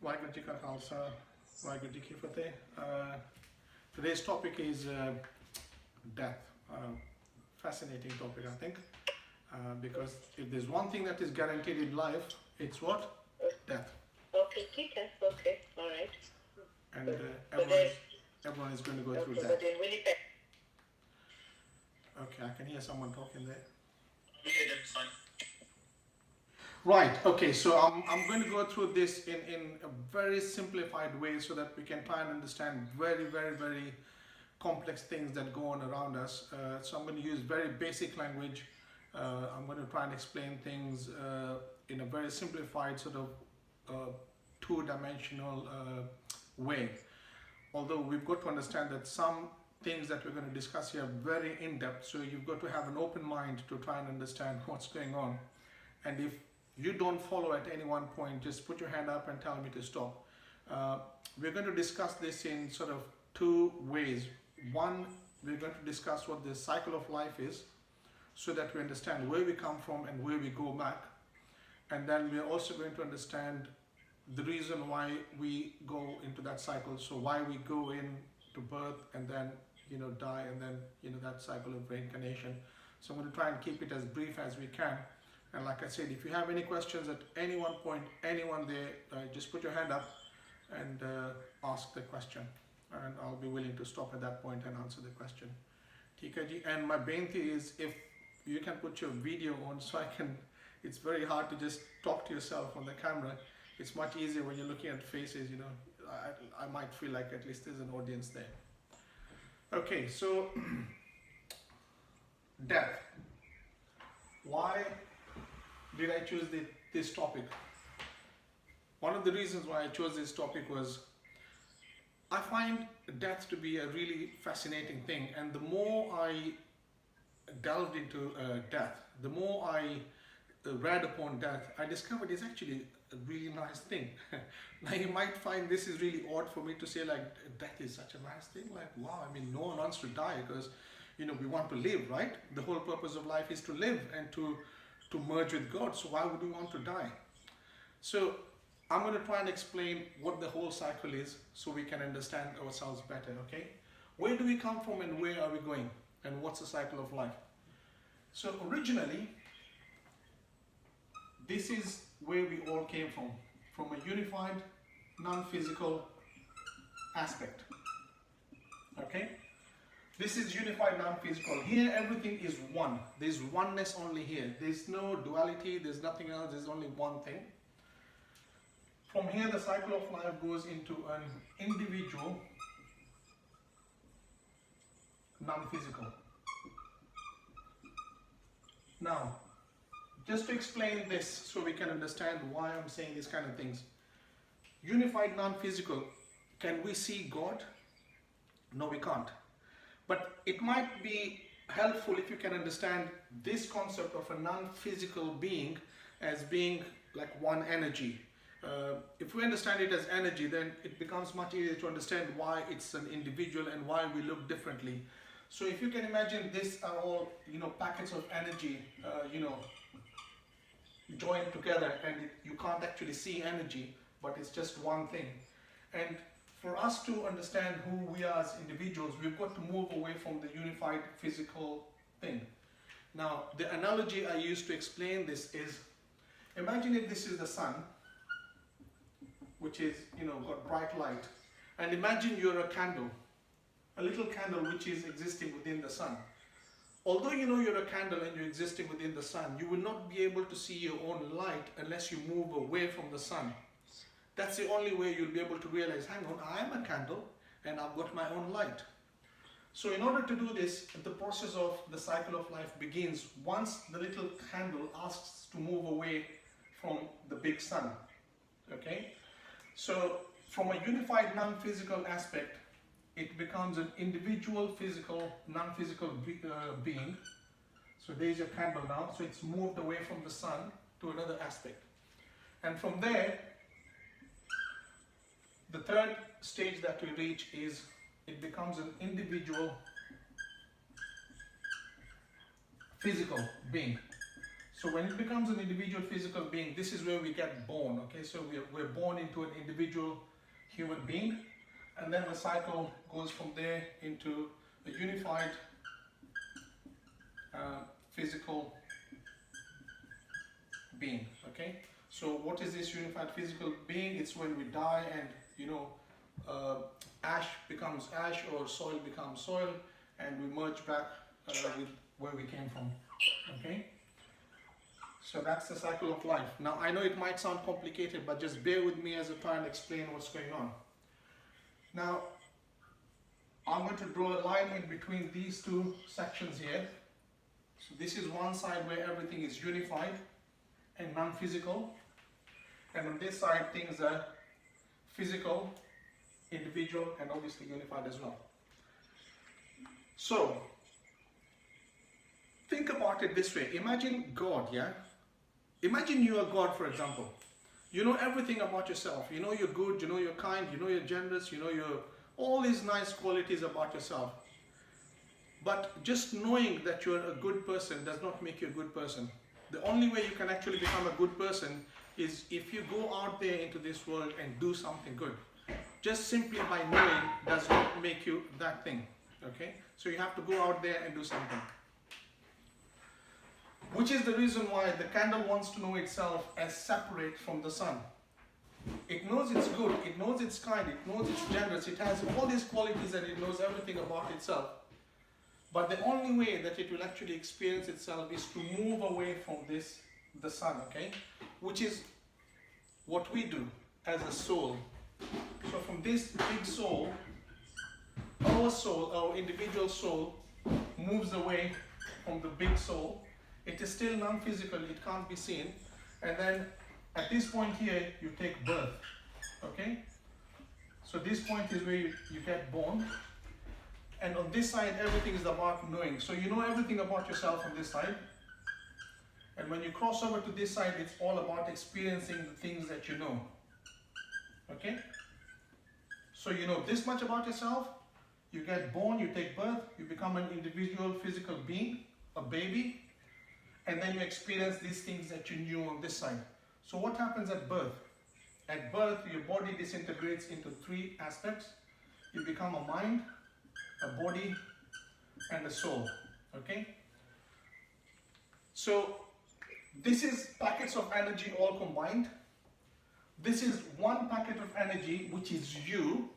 Waheguru Ji Ka Khalsa, Waheguru Ji Ki Fateh. Today's topic is death. Fascinating topic, I think, because if there's one thing that is guaranteed in life, it's what? Death. Okay, okay, all right. And everyone is going to go through Okay, that. but in Winnipeg. Okay, I can hear someone talking there. Yeah, that's fine. Right, okay, so I'm going to go through this in a very simplified way so that we can try and understand very, very, very complex things that go on around us. So I'm going to use very basic language. I'm going to try and explain things in a very simplified sort of two-dimensional way. Although we've got to understand that some things that we're going to discuss here are very in-depth, so you've got to have an open mind to try and understand what's going on. And if you don't follow at any one point, just put your hand up and tell me to stop. We're going to discuss this in sort of two ways. One, we're going to discuss what the cycle of life is so that we understand where we come from and where we go back. And then we're also going to understand the reason why we go into that cycle. So why we go into birth and then, die, and then, that cycle of reincarnation. So I'm going to try and keep it as brief as we can. And like I said, if you have any questions at any one point, anyone there, just put your hand up and ask the question. And I'll be willing to stop at that point and answer the question. TKG. And my benti is, if you can put your video on so I can, it's very hard to just talk to yourself on the camera. It's much easier when you're looking at faces, I might feel like at least there's an audience there. Okay, so death. Why did I choose this topic? One of the reasons why I chose this topic was I find death to be a really fascinating thing, and the more I delved into death, the more I read upon death, I discovered it's actually a really nice thing. Now you might find this is really odd for me to say, like, death is such a nice thing. Like, wow, I mean, no one wants to die because, we want to live, right? The whole purpose of life is to live and to merge with God. So why would we want to die? So I'm going to try and explain what the whole cycle is so we can understand ourselves better, okay? Where do we come from and where are we going? And what's the cycle of life? So originally, this is where we all came from a unified, non-physical aspect, okay? This is unified, non-physical. Here, everything is one. There's oneness only here. There's no duality. There's nothing else. There's only one thing. From here, the cycle of life goes into an individual, non-physical. Now, just to explain this so we can understand why I'm saying these kind of things. Unified, non-physical. Can we see God? No, we can't. But it might be helpful if you can understand this concept of a non-physical being as being like one energy. If we understand it as energy, then it becomes much easier to understand why it's an individual and why we look differently. So if you can imagine, this are all, packets of energy, joined together, and you can't actually see energy, but it's just one thing. And for us to understand who we are as individuals, we've got to move away from the unified physical thing. Now, the analogy I use to explain this is, imagine if this is the sun, which is, got bright light, and imagine you're a candle, a little candle which is existing within the sun. Although you're a candle and you're existing within the sun, you will not be able to see your own light unless you move away from the sun. That's the only way you'll be able to realize, hang on, I'm a candle and I've got my own light. So in order to do this, the process of the cycle of life begins once the little candle asks to move away from the big sun. Okay? So from a unified non-physical aspect, it becomes an individual physical, non-physical being. So there's your candle now. So it's moved away from the sun to another aspect. And from there, the third stage that we reach is it becomes an individual physical being. So when it becomes an individual physical being, this is where we get born, okay? So we're born into an individual human being, and then the cycle goes from there into a unified physical being, okay? So what is this unified physical being? It's when we die and, you know, ash becomes ash or soil becomes soil, and we merge back with where we came from, okay? So that's the cycle of life. Now I know it might sound complicated, but just bear with me as I try and explain what's going on. Now I'm going to draw a line in between these two sections here. So this is one side where everything is unified and non-physical, and on this side things are physical, individual, and obviously unified as well. So think about it this way. Imagine God, yeah? Imagine you are God, for example. You know everything about yourself. You know you're good, you know you're kind, you know you're generous, you know you're all these nice qualities about yourself. But just knowing that you're a good person does not make you a good person. The only way you can actually become a good person is if you go out there into this world and do something good. Just simply by knowing does not make you that thing, okay? So you have to go out there and do something. Which is the reason why the candle wants to know itself as separate from the sun. It knows it's good, it knows it's kind, it knows it's generous, it has all these qualities and it knows everything about itself. But the only way that it will actually experience itself is to move away from the sun, okay? Which is what we do as a soul. So from this big soul, our individual soul, moves away from the big soul. It is still non-physical, it can't be seen. And then at this point here, you take birth, okay? So this point is where you get born. And on this side, everything is about knowing. So you know everything about yourself on this side. And when you cross over to this side, it's all about experiencing the things that you know, okay? So you know this much about yourself, you get born, you take birth, you become an individual physical being, a baby, and then you experience these things that you knew on this side. So what happens at birth? At birth, your body disintegrates into three aspects. You become a mind, a body, and a soul, okay? So this is packets of energy all combined. This is one packet of energy, which is you.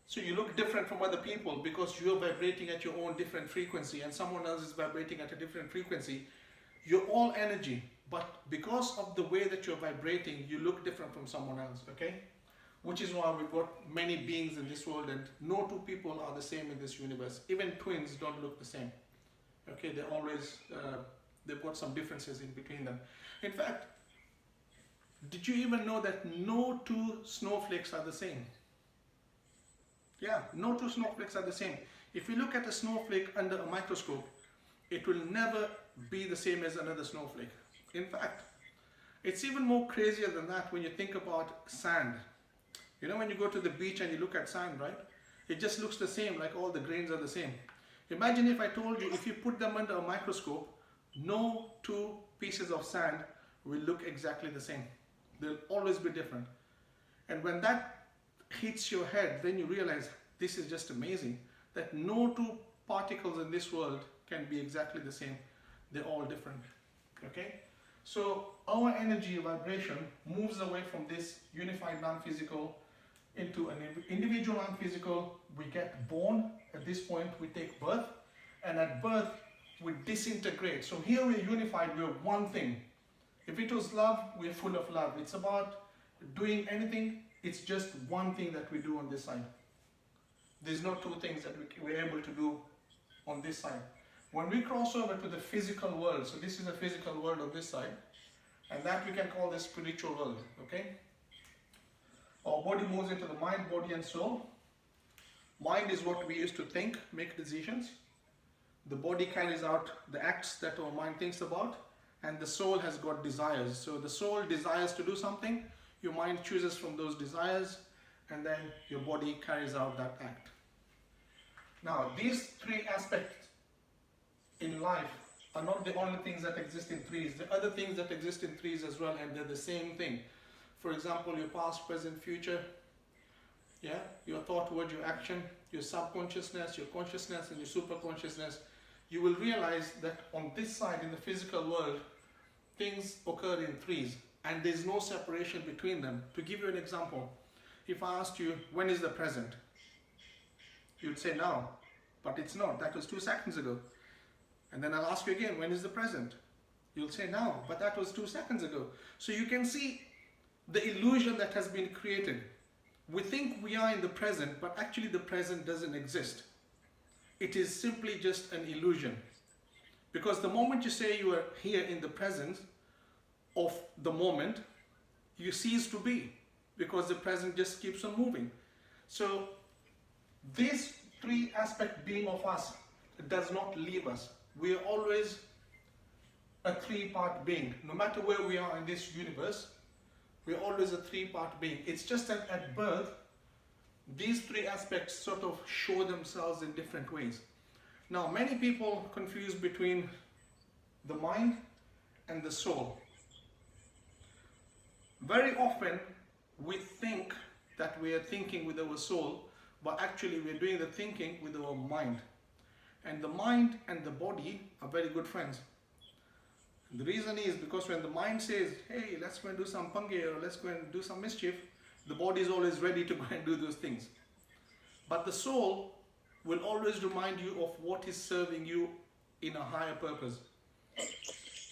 So you look different from other people because you're vibrating at your own different frequency and someone else is vibrating at a different frequency. You're all energy, but because of the way that you're vibrating, you look different from someone else, okay? Which is why we've got many beings in this world and no two people are the same in this universe. Even twins don't look the same, okay? They're always, they've got some differences in between them. In fact, did you even know that no two snowflakes are the same? Yeah, no two snowflakes are the same. If you look at a snowflake under a microscope, it will never be the same as another snowflake. In fact, it's even more crazier than that when you think about sand. You know, when you go to the beach and you look at sand, right? It just looks the same, like all the grains are the same. Imagine if I told you, if you put them under a microscope, no two pieces of sand will look exactly the same. They'll always be different. And when that hits your head, then you realize this is just amazing, that no two particles in this world can be exactly the same. They're all different, okay? So our energy vibration moves away from this unified non-physical into an individual non-physical. We get born. At this point we take birth, and at birth we disintegrate. So here we're unified, we're one thing. If it was love, we're full of love. It's about doing anything. It's just one thing that we do on this side. There's no two things that we're able to do on this side. When we cross over to the physical world, so this is a physical world on this side, and that we can call the spiritual world, okay? Our body moves into the mind, body and soul. Mind is what we use to think, make decisions. The body carries out the acts that our mind thinks about, and the soul has got desires. So the soul desires to do something, your mind chooses from those desires, and then your body carries out that act. Now, these three aspects in life are not the only things that exist in threes. There are other things that exist in threes as well, and they're the same thing. For example, your past, present, future, yeah, your thought, word, your action, your subconsciousness, your consciousness, and your superconsciousness. You will realize that on this side, in the physical world, things occur in threes, and there's no separation between them. To give you an example, if I asked you, when is the present? You'd say now, but it's not. That was 2 seconds ago. And then I'll ask you again, when is the present? You'll say now, but that was 2 seconds ago. So you can see the illusion that has been created. We think we are in the present, but actually the present doesn't exist. It is simply just an illusion. Because the moment you say you are here in the presence of the moment, you cease to be, because the present just keeps on moving. So this three aspect being of us does not leave us. We are always a three-part being. No matter where we are in this universe, we are always a three-part being. It's just that at birth, these three aspects sort of show themselves in different ways. Now, many people confuse between the mind and the soul. Very often, we think that we are thinking with our soul, but actually we are doing the thinking with our mind. And the mind and the body are very good friends. And the reason is because when the mind says, hey, let's go and do some pange, or let's go and do some mischief, the body is always ready to go and do those things. But the soul will always remind you of what is serving you in a higher purpose.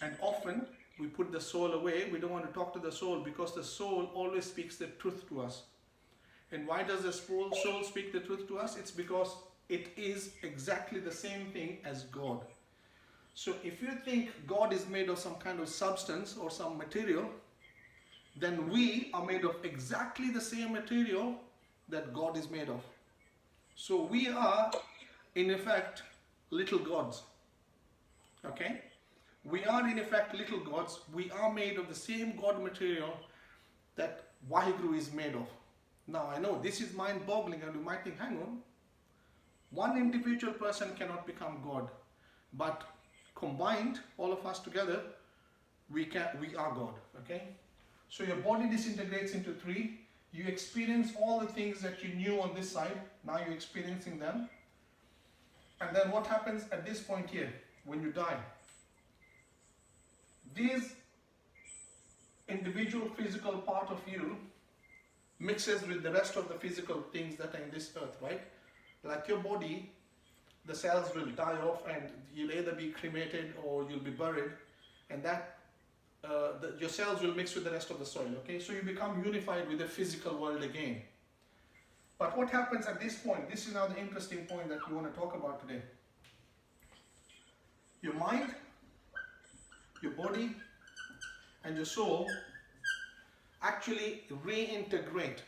And often we put the soul away. We don't want to talk to the soul because the soul always speaks the truth to us. And why does the soul speak the truth to us? It's because it is exactly the same thing as God. So if you think God is made of some kind of substance or some material, then we are made of exactly the same material that God is made of. So we are, in effect, little gods. Okay? We are, in effect, little gods. We are made of the same God material that Vaheguru is made of. Now, I know this is mind-boggling, and you might think, hang on, one individual person cannot become God, but combined, all of us together, we are God. Okay? So your body disintegrates into three. You experience all the things that you knew on this side. Now you're experiencing them. And then what happens at this point here, when you die? These individual physical part of you mixes with the rest of the physical things that are in this earth, right? Like your body, the cells will die off and you'll either be cremated or you'll be buried, and that your cells will mix with the rest of the soil, okay? So you become unified with the physical world again. But what happens at this point? This is now the interesting point that we want to talk about today. Your mind, your body, and your soul actually reintegrate.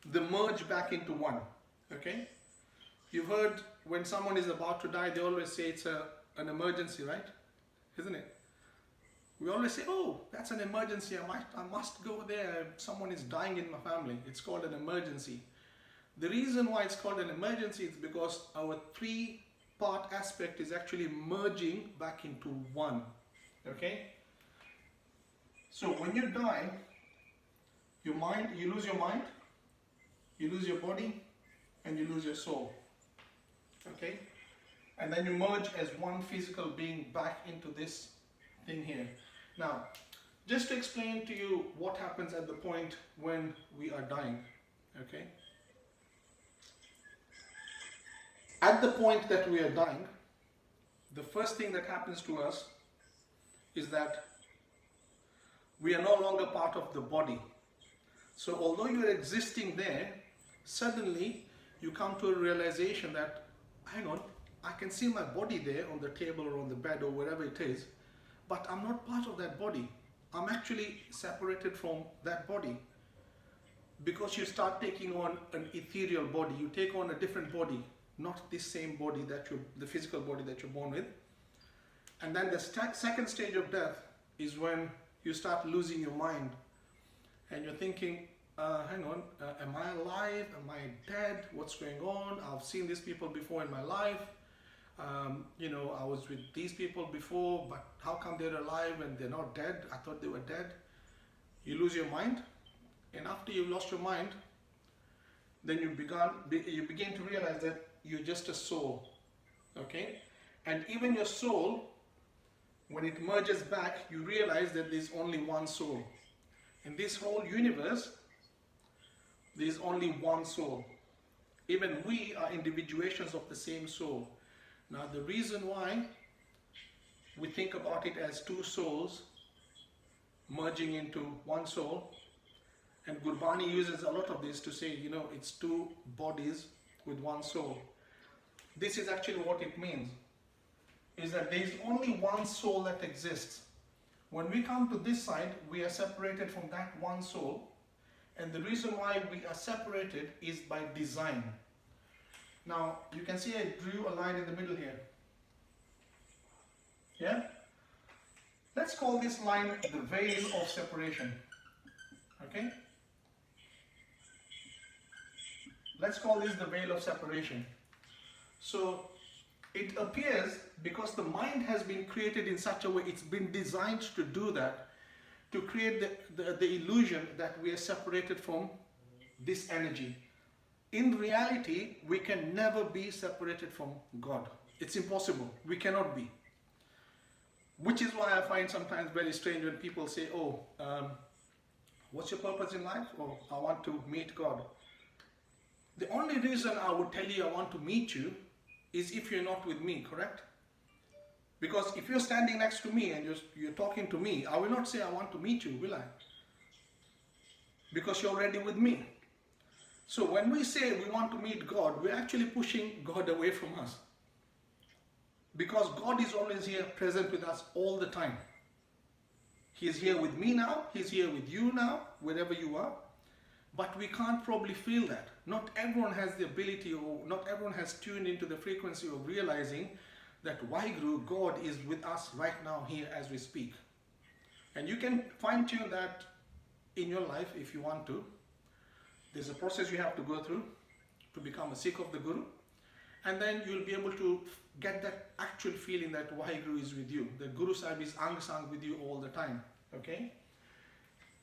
They merge back into one, okay? You've heard when someone is about to die, they always say it's an emergency, right? Isn't it? We always say, oh, that's an emergency, I must go there, someone is dying in my family. It's called an emergency. The reason why it's called an emergency is because our three-part aspect is actually merging back into one, okay? So when you die, you lose your mind, you lose your body, and you lose your soul, okay? And then you merge as one physical being back into this thing here. Now, just to explain to you what happens at the point when we are dying, okay? At the point that we are dying, the first thing that happens to us is that we are no longer part of the body. So although you are existing there, suddenly you come to a realization that, hang on, I can see my body there on the table or on the bed or wherever it is, but I'm not part of that body. I'm actually separated from that body. Because you start taking on an ethereal body, you take on a different body, not the same body that the physical body that you're born with. And then the second stage of death is when you start losing your mind and you're thinking, hang on, am I alive? Am I dead? What's going on? I've seen these people before in my life. You know, I was with these people before, but how come they're alive and they're not dead? I thought they were dead. You lose your mind, and after you've lost your mind, then you begin to realize that you're just a soul, okay? And even your soul, when it merges back, you realize that there's only one soul. In this whole universe, there's only one soul. Even we are individuations of the same soul. Now, the reason why we think about it as two souls merging into one soul, and Gurbani uses a lot of this to say, you know, it's two bodies with one soul. This is actually what it means, is that there is only one soul that exists. When we come to this side, we are separated from that one soul, and the reason why we are separated is by design. Now, you can see I drew a line in the middle here. Yeah? Let's call this line the veil of separation. Okay? Let's call this the veil of separation. So, it appears, because the mind has been created in such a way, it's been designed to do that, to create the illusion that we are separated from this energy. In reality, we can never be separated from God. It's impossible. We cannot be. Which is why I find sometimes very strange when people say, oh, what's your purpose in life? Oh, I want to meet God. The only reason I would tell you I want to meet you is if you're not with me, correct? Because if you're standing next to me and you're talking to me, I will not say I want to meet you, will I? Because you're already with me. So when we say we want to meet God, we're actually pushing God away from us. Because God is always here, present with us all the time. He is here with me now, He's here with you now, wherever you are. But we can't probably feel that. Not everyone has the ability, or not everyone has tuned into the frequency of realizing that Waheguru, God, is with us right now here as we speak. And you can fine tune that in your life if you want to. There's a process you have to go through to become a Sikh of the Guru. And then you'll be able to get that actual feeling that Waheguru is with you. That Guru Sahib is Ang Sang with you all the time. Okay?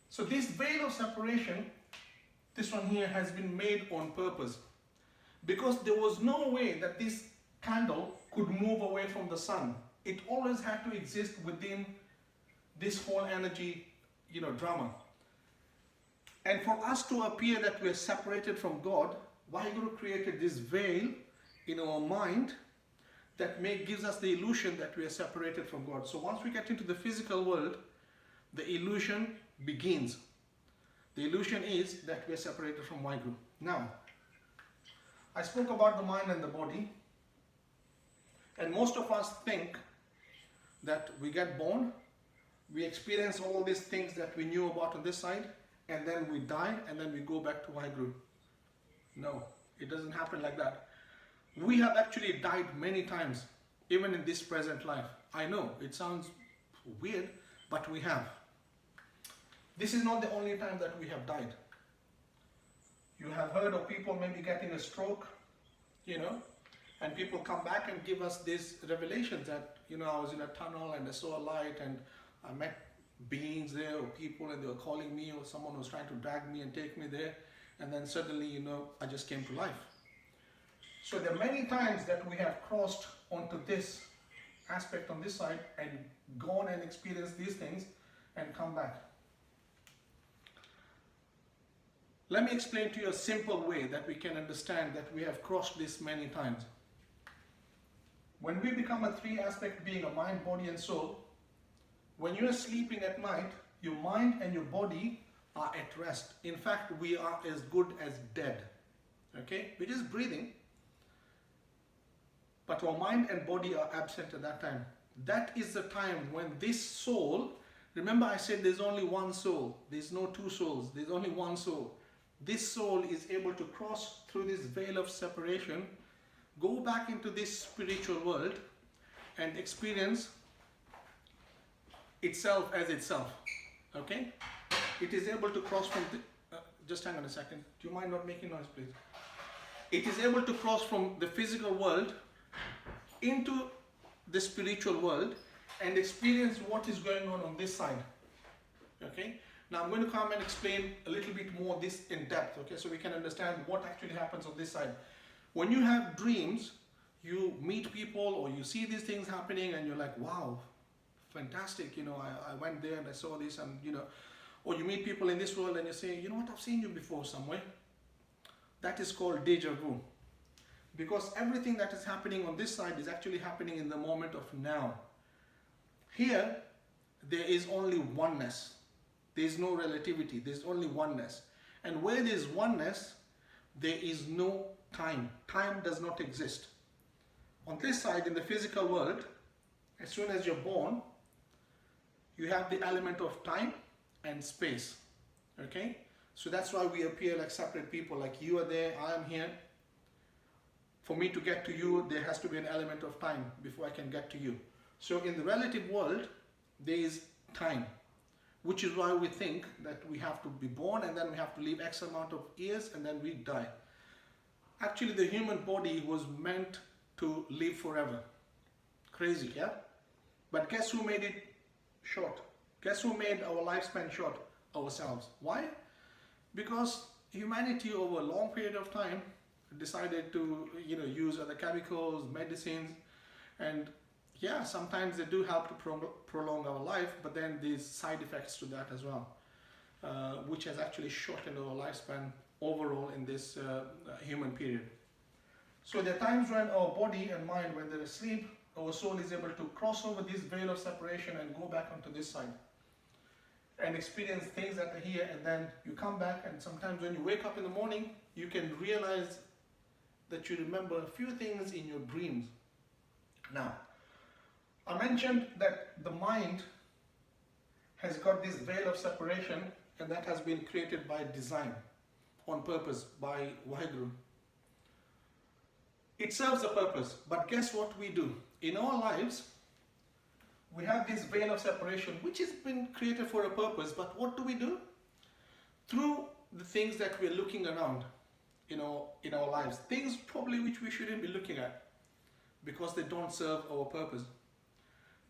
So this veil of separation, this one here, has been made on purpose. Because there was no way that this candle could move away from the sun. It always had to exist within this whole energy, drama. And for us to appear that we are separated from God, Waheguru created this veil in our mind that gives us the illusion that we are separated from God. So once we get into the physical world, the illusion begins. The illusion is that we are separated from Waheguru. Now, I spoke about the mind and the body, and most of us think that we get born, we experience all these things that we knew about on this side, and then we die, and then we go back to Waheguru. No, it doesn't happen like that. We have actually died many times, even in this present life. I know, it sounds weird, but we have. This is not the only time that we have died. You have heard of people maybe getting a stroke, and people come back and give us these revelations that, I was in a tunnel and I saw a light and I met beings there or people and they were calling me, or someone was trying to drag me and take me there, and then suddenly, I just came to life. So there are many times that we have crossed onto this aspect on this side and gone and experienced these things and come back. Let me explain to you a simple way that we can understand that we have crossed this many times. When we become a three-aspect being, a mind, body and soul, when you are sleeping at night, your mind and your body are at rest. In fact, we are as good as dead. Okay? We're just breathing. But our mind and body are absent at that time. That is the time when this soul, remember I said there's only one soul. There's no two souls. There's only one soul. This soul is able to cross through this veil of separation, go back into this spiritual world and experience itself as itself. Okay? It is able to cross from just hang on a second. Do you mind not making noise, please? It is able to cross from the physical world into the spiritual world and experience what is going on this side. Okay, now I'm going to come and explain a little bit more this in depth, okay, so we can understand what actually happens on this side. When you have dreams, you meet people or you see these things happening and you're like, wow, fantastic, you know, I went there and I saw this, and you know, or you meet people in this world and you say, you know what, I've seen you before somewhere. That is called deja vu, because everything that is happening on this side is actually happening in the moment of now. Here there is only oneness. There is no relativity, there is only oneness. And where there is oneness, there is no time. Time does not exist. On this side, in the physical world, as soon as you're born, you have the element of time and space. Okay? So that's why we appear like separate people, like you are there, I am here. For me to get to you, there has to be an element of time before I can get to you. So in the relative world, there is time, which is why we think that we have to be born and then we have to live X amount of years and then we die. Actually, the human body was meant to live forever. Crazy, yeah? But guess who made it short? Guess who made our lifespan short? Ourselves. Why? Because humanity over a long period of time decided to, you know, use other chemicals, medicines, and yeah, sometimes they do help to prolong our life, but then there's side effects to that as well, which has actually shortened our lifespan overall in this human period. So there are times when our body and mind, when they're asleep, our soul is able to cross over this veil of separation and go back onto this side and experience things that are here, and then you come back, and sometimes when you wake up in the morning, you can realize that you remember a few things in your dreams. Now, I mentioned that the mind has got this veil of separation, and that has been created by design, on purpose, by Waheguru. It serves a purpose, but guess what we do? In our lives, we have this veil of separation, which has been created for a purpose, but what do? Through the things that we're looking around, in our lives, things probably which we shouldn't be looking at, because they don't serve our purpose.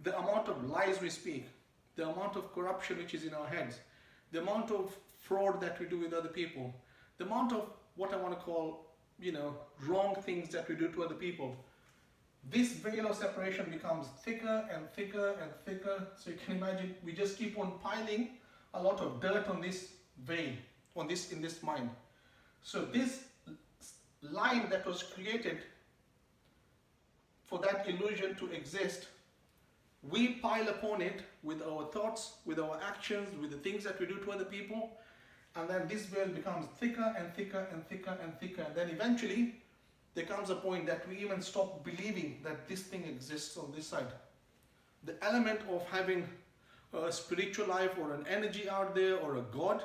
The amount of lies we speak, the amount of corruption which is in our heads, the amount of fraud that we do with other people, the amount of what I want to call, wrong things that we do to other people, this veil of separation becomes thicker and thicker and thicker. So you can imagine, we just keep on piling a lot of dirt on this veil, in this mind. So this line that was created for that illusion to exist, we pile upon it with our thoughts, with our actions, with the things that we do to other people, and then this veil becomes thicker and thicker and thicker and thicker, and then eventually there comes a point that we even stop believing that this thing exists on this side. The element of having a spiritual life or an energy out there or a God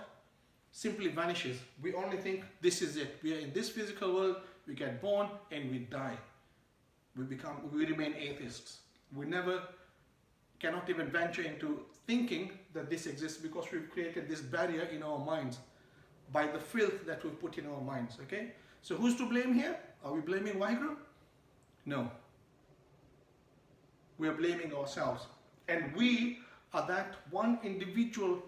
simply vanishes. We only think this is it. We are in this physical world, we get born and we die. We remain atheists. We cannot even venture into thinking that this exists, because we've created this barrier in our minds by the filth that we've put in our minds. Okay? So who's to blame here? Are we blaming Waheguru? No. We are blaming ourselves. And we are that one individual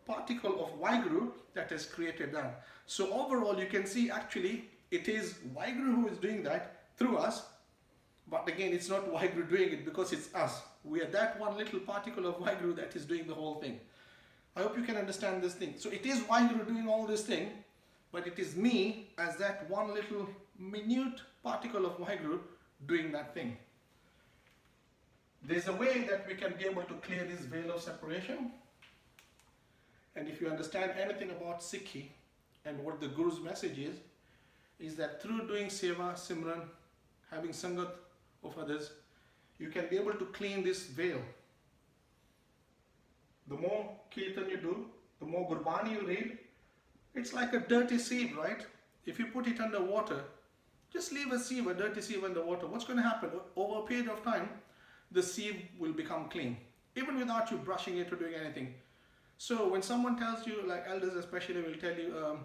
particle of Waheguru that has created that. So overall you can see actually it is Waheguru who is doing that through us. But again, it's not Waheguru doing it, because it's us. We are that one little particle of Waheguru that is doing the whole thing. I hope you can understand this thing. So it is Waheguru doing all this thing, but it is me as that one little minute particle of Waheguru doing that thing. There's a way that we can be able to clear this veil of separation. And if you understand anything about Sikhi and what the Guru's message is that through doing Seva, Simran, having Sangat of others, you can be able to clean this veil. The more Kirtan you do, the more Gurbani you read, it's like a dirty sieve, right? If you put it under water, just leave a dirty sieve under water. What's going to happen? Over a period of time, the sieve will become clean, even without you brushing it or doing anything. So when someone tells you, like elders especially will tell you,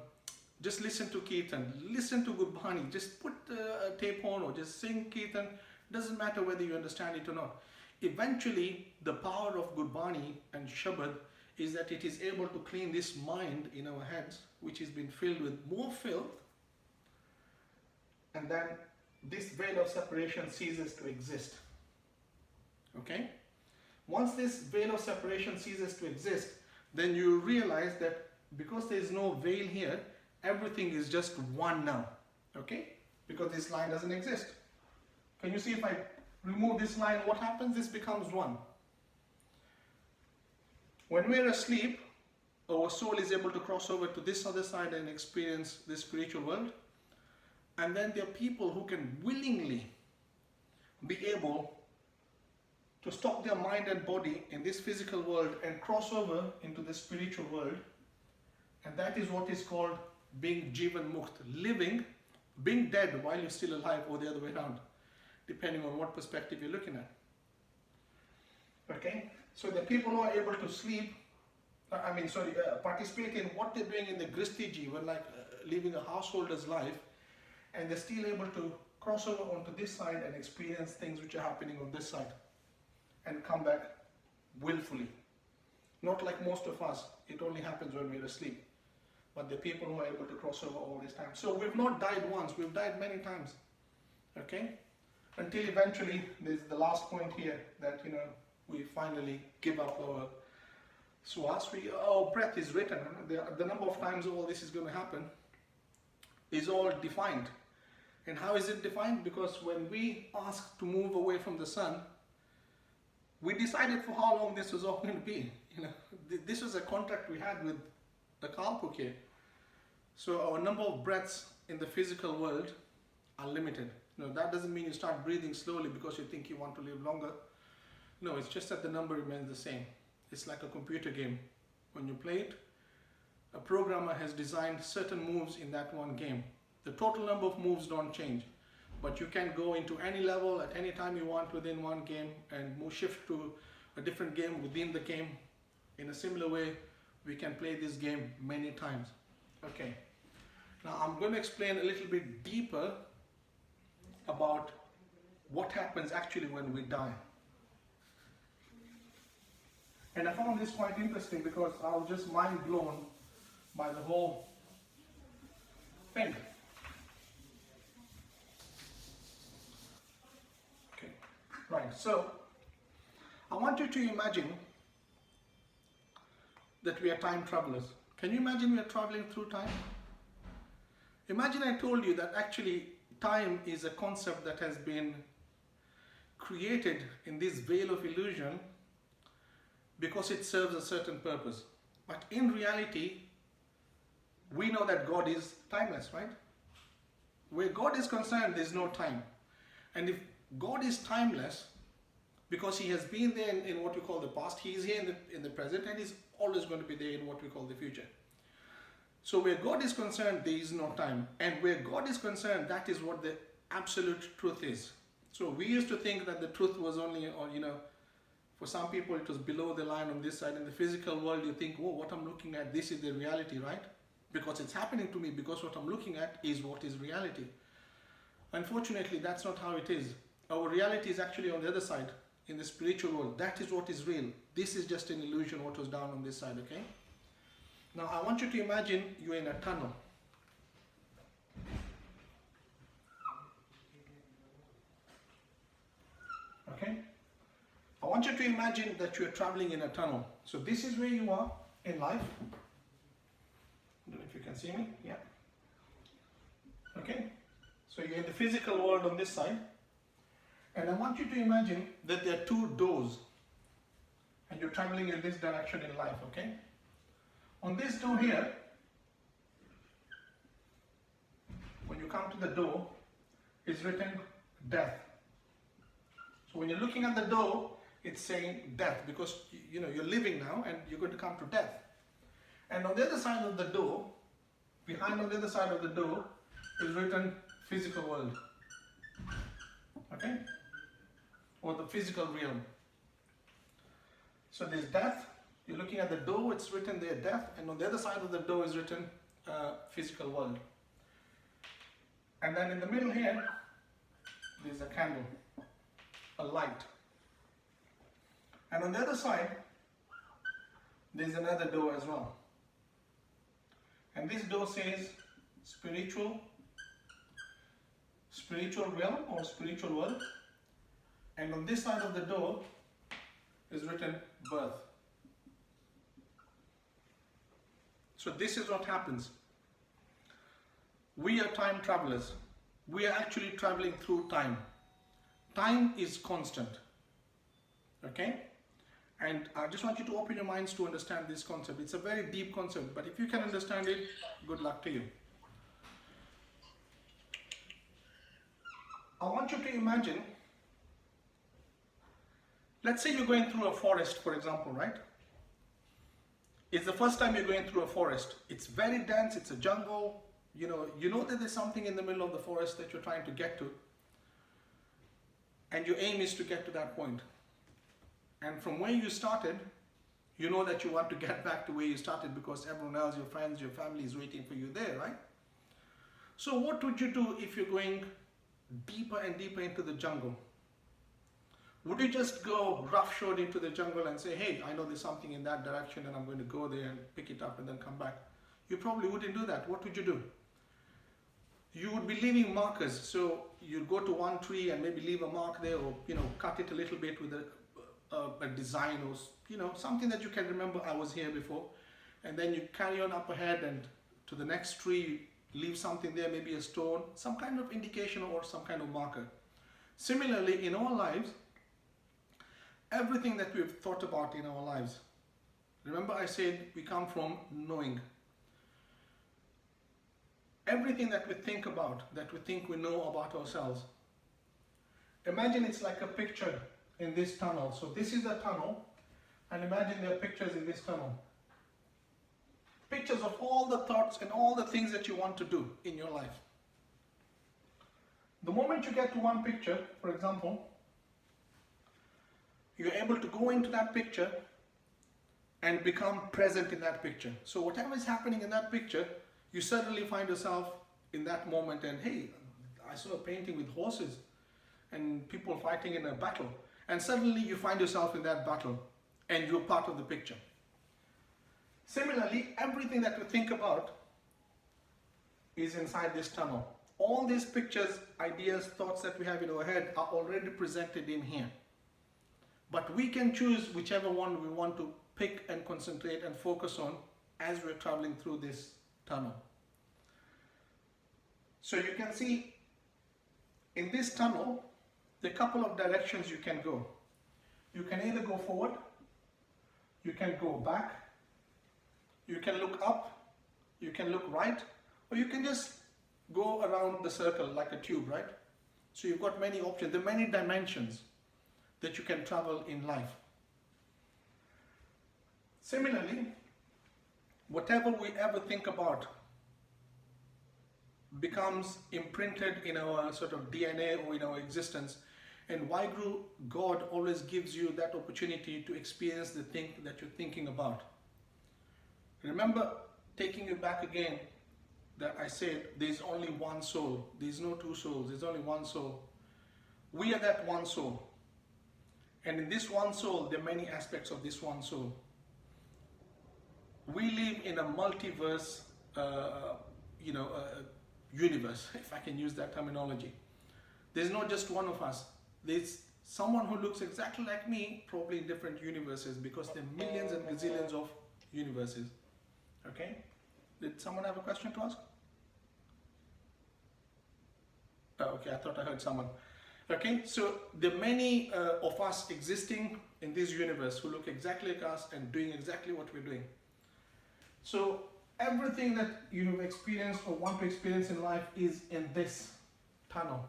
just listen to Kirtan, listen to Gurbani, just put a tape on or just sing Kirtan, Doesn't matter whether you understand it or not. Eventually, the power of Gurbani and Shabad is that it is able to clean this mind in our heads, which has been filled with more filth, and then this veil of separation ceases to exist. Okay? Once this veil of separation ceases to exist, then you realize that because there is no veil here, everything is just one now. Okay? Because this line doesn't exist. Can you see if I remove this line, what happens? This becomes one. When we're asleep, our soul is able to cross over to this other side and experience this spiritual world. And then there are people who can willingly be able to stop their mind and body in this physical world and cross over into the spiritual world. And that is what is called being Jivan Mukht, living, being dead while you're still alive, or the other way around, depending on what perspective you're looking at. Okay? So the people who are able to sleep, participate in what they're doing in the Gristi Jivan, like living a householder's life, and they're still able to cross over onto this side and experience things which are happening on this side and come back willfully. Not like most of us, it only happens when we're asleep. But the people who are able to cross over all this time. So we've not died once, we've died many times. Okay? Until eventually, there's the last point here that, we finally give up our swas. Our breath is written. The number of times all this is going to happen is all defined. And how is it defined? Because when we asked to move away from the sun, we decided for how long this was all going to be. This was a contract we had with the Kalpuk here. So our number of breaths in the physical world are limited. That doesn't mean you start breathing slowly because you think you want to live longer. No, it's just that the number remains the same. It's like a computer game. When you play it, a programmer has designed certain moves in that one game. The total number of moves don't change, but you can go into any level at any time you want within one game and shift to a different game within the game. In a similar way, we can play this game many times. Okay. Now I'm going to explain a little bit deeper about what happens actually when we die. And I found this quite interesting because I was just mind blown by the whole thing. Okay, right. So I want you to imagine that we are time travelers. Can you imagine we are traveling through time? Imagine I told you that actually time is a concept that has been created in this veil of illusion because it serves a certain purpose. But in reality, we know that God is timeless, right? Where God is concerned, there is no time. And if God is timeless, because He has been there in what we call the past, He is here in the present, and He's always going to be there in what we call the future. So where God is concerned, there is no time. And where God is concerned, that is what the absolute truth is. So we used to think that the truth was only, for some people it was below the line on this side. In the physical world, you think, oh, what I'm looking at, this is the reality, right? Because it's happening to me, because what I'm looking at is what is reality. Unfortunately, that's not how it is. Our reality is actually on the other side, in the spiritual world. That is what is real. This is just an illusion, what was down on this side, okay? Now, I want you to imagine you're in a tunnel. Okay? I want you to imagine that you're traveling in a tunnel. So this is where you are in life. I don't know if you can see me. Yeah. Okay? So you're in the physical world on this side. And I want you to imagine that there are two doors. And you're traveling in this direction in life, okay? On this door here, when you come to the door, it's written death. So when you're looking at the door, it's saying death, because you're living now and you're going to come to death. And on the other side of the door, behind on the other side of the door, is written physical world. Okay? Or the physical realm. So there's death. You're looking at the door, it's written there death, and on the other side of the door is written physical world. And then in the middle here, there's a candle. a light. And on the other side, there's another door as well. And this door says spiritual realm or spiritual world. And on this side of the door is written birth. So this is what happens. We are time travelers. We are actually traveling through time. Time is constant. Okay? And I just want you to open your minds to understand this concept. It's a very deep concept, but if you can understand it, good luck to you. I want you to imagine, let's say you're going through a forest, for example, right? It's the first time you're going through a forest. It's very dense, it's a jungle. You know that there's something in the middle of the forest that you're trying to get to. And your aim is to get to that point. And from where you started, you know that you want to get back to where you started because everyone else, your friends, your family is waiting for you there, right? So what would you do if you're going deeper and deeper into the jungle? Would you just go roughshod into the jungle and say, hey, I know there's something in that direction and I'm going to go there and pick it up and then come back? You probably wouldn't do that. What would you do? You would be leaving markers. So you'd go to one tree and maybe leave a mark there, or cut it a little bit with a design, or something that you can remember, I was here before. And then you carry on up ahead and to the next tree, leave something there, maybe a stone, some kind of indication or some kind of marker. Similarly, in our lives, everything that we've thought about in our lives, remember I said we come from knowing. Everything that we think about, that we think we know about ourselves, imagine it's like a picture in this tunnel. So this is the tunnel, and imagine there are pictures in this tunnel. Pictures of all the thoughts and all the things that you want to do in your life. The moment you get to one picture, for example, you're able to go into that picture and become present in that picture. So whatever is happening in that picture, you suddenly find yourself in that moment, and hey, I saw a painting with horses and people fighting in a battle. And suddenly you find yourself in that battle and you're part of the picture. Similarly, everything that we think about is inside this tunnel. All these pictures, ideas, thoughts that we have in our head are already presented in here. But we can choose whichever one we want to pick and concentrate and focus on as we're traveling through this tunnel. So you can see in this tunnel, there are a couple of directions you can go. You can either go forward, you can go back, you can look up, you can look right, or you can just go around the circle like a tube, right? So you've got many options. There are many dimensions that you can travel in life. Similarly, whatever we ever think about becomes imprinted in our sort of DNA or in our existence. And Waheguru, God always gives you that opportunity to experience the thing that you're thinking about. Remember, taking you back again, that I said there's only one soul. There's no two souls, there's only one soul. We are that one soul. And in this one soul, there are many aspects of this one soul. We live in a multiverse, universe, if I can use that terminology. There's not just one of us. There's someone who looks exactly like me, probably in different universes, because there are millions and gazillions of universes. Okay? Did someone have a question to ask? Oh, okay, I thought I heard someone. Okay, so there are many of us existing in this universe who look exactly like us and doing exactly what we're doing. So everything that you experience or want to experience in life is in this tunnel.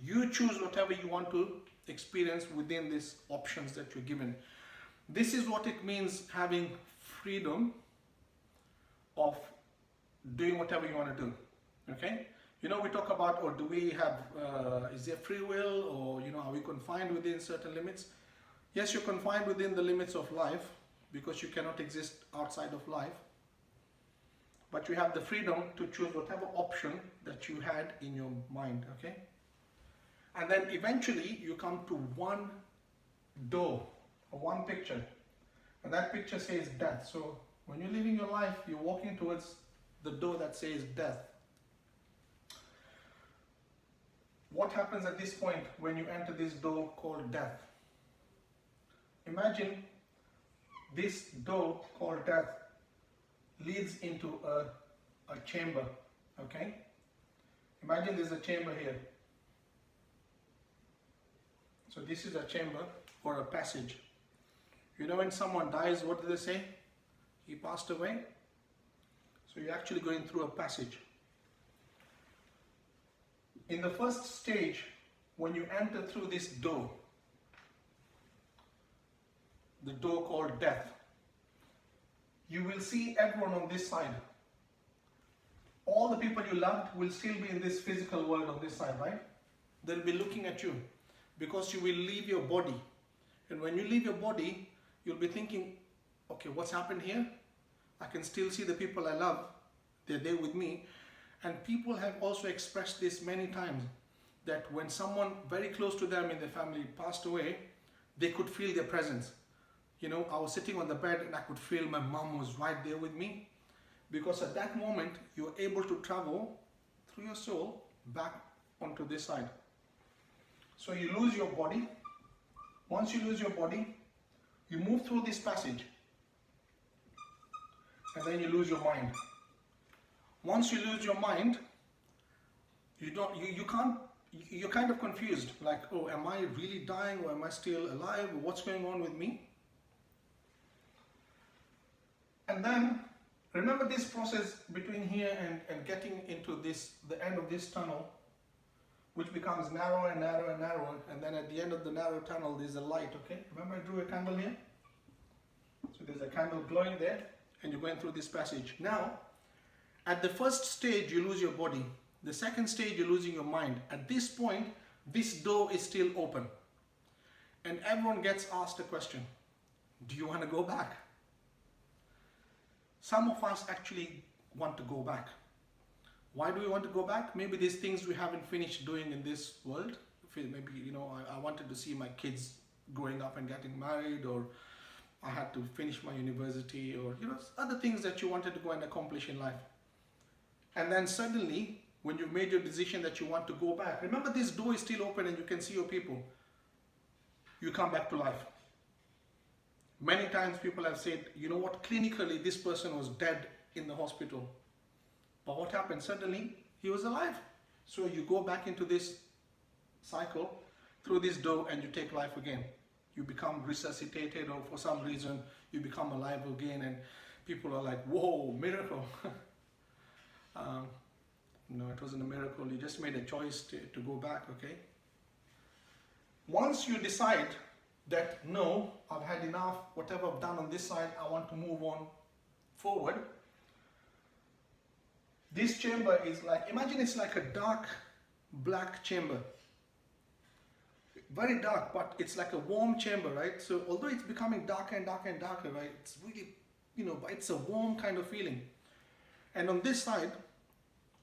You choose whatever you want to experience within these options that you're given. This is what it means having freedom of doing whatever you want to do. Okay? We talk about, or do we have, is there free will, or, are we confined within certain limits? Yes, you're confined within the limits of life because you cannot exist outside of life. But you have the freedom to choose whatever option that you had in your mind, okay? And then eventually you come to one door, or one picture. And that picture says death. So when you're living your life, you're walking towards the door that says death. What happens at this point when you enter this door called death? Imagine this door called death leads into a chamber, okay? Imagine there's a chamber here. So this is a chamber or a passage. You know when someone dies, what do they say? He passed away. So you're actually going through a passage. In the first stage, when you enter through this door, the door called death, you will see everyone on this side. All the people you loved will still be in this physical world on this side, right? They'll be looking at you because you will leave your body. And when you leave your body, you'll be thinking, okay, what's happened here? I can still see the people I love. They're there with me. And people have also expressed this many times, that when someone very close to them in their family passed away, they could feel their presence. You know, I was sitting on the bed and I could feel my mom was right there with me, because at that moment you're able to travel through your soul back onto this side. So you lose your body. Once you lose your body, you move through this passage, and then you lose your mind. Once you lose your mind, you're kind of confused, like, oh, am I really dying, or am I still alive, or what's going on with me? And then remember this process between here and getting into this, the end of this tunnel, which becomes narrower and narrower and narrower, and then at the end of the narrow tunnel there's a light, okay? Remember I drew a candle here? So there's a candle glowing there, and you're going through this passage. Now, at the first stage you lose your body. The second stage you're losing your mind. At this point, this door is still open. And everyone gets asked a question. Do you want to go back? Some of us actually want to go back. Why do we want to go back? Maybe there's things we haven't finished doing in this world. Maybe, you know, I wanted to see my kids growing up and getting married, or I had to finish my university, or, you know, other things that you wanted to go and accomplish in life. And then suddenly, when you've made your decision that you want to go back, remember this door is still open and you can see your people. You come back to life. Many times people have said, you know what, clinically this person was dead in the hospital. But what happened? Suddenly he was alive. So you go back into this cycle through this door and you take life again. You become resuscitated, or for some reason you become alive again, and people are like, whoa, miracle. No, it wasn't a miracle. You just made a choice to go back, okay? Once you decide that, no, I've had enough, whatever I've done on this side, I want to move on forward. This chamber is like, imagine it's like a dark black chamber. Very dark, but it's like a warm chamber, right? So although it's becoming darker and darker and darker, right? It's really, you know, it's a warm kind of feeling. And on this side,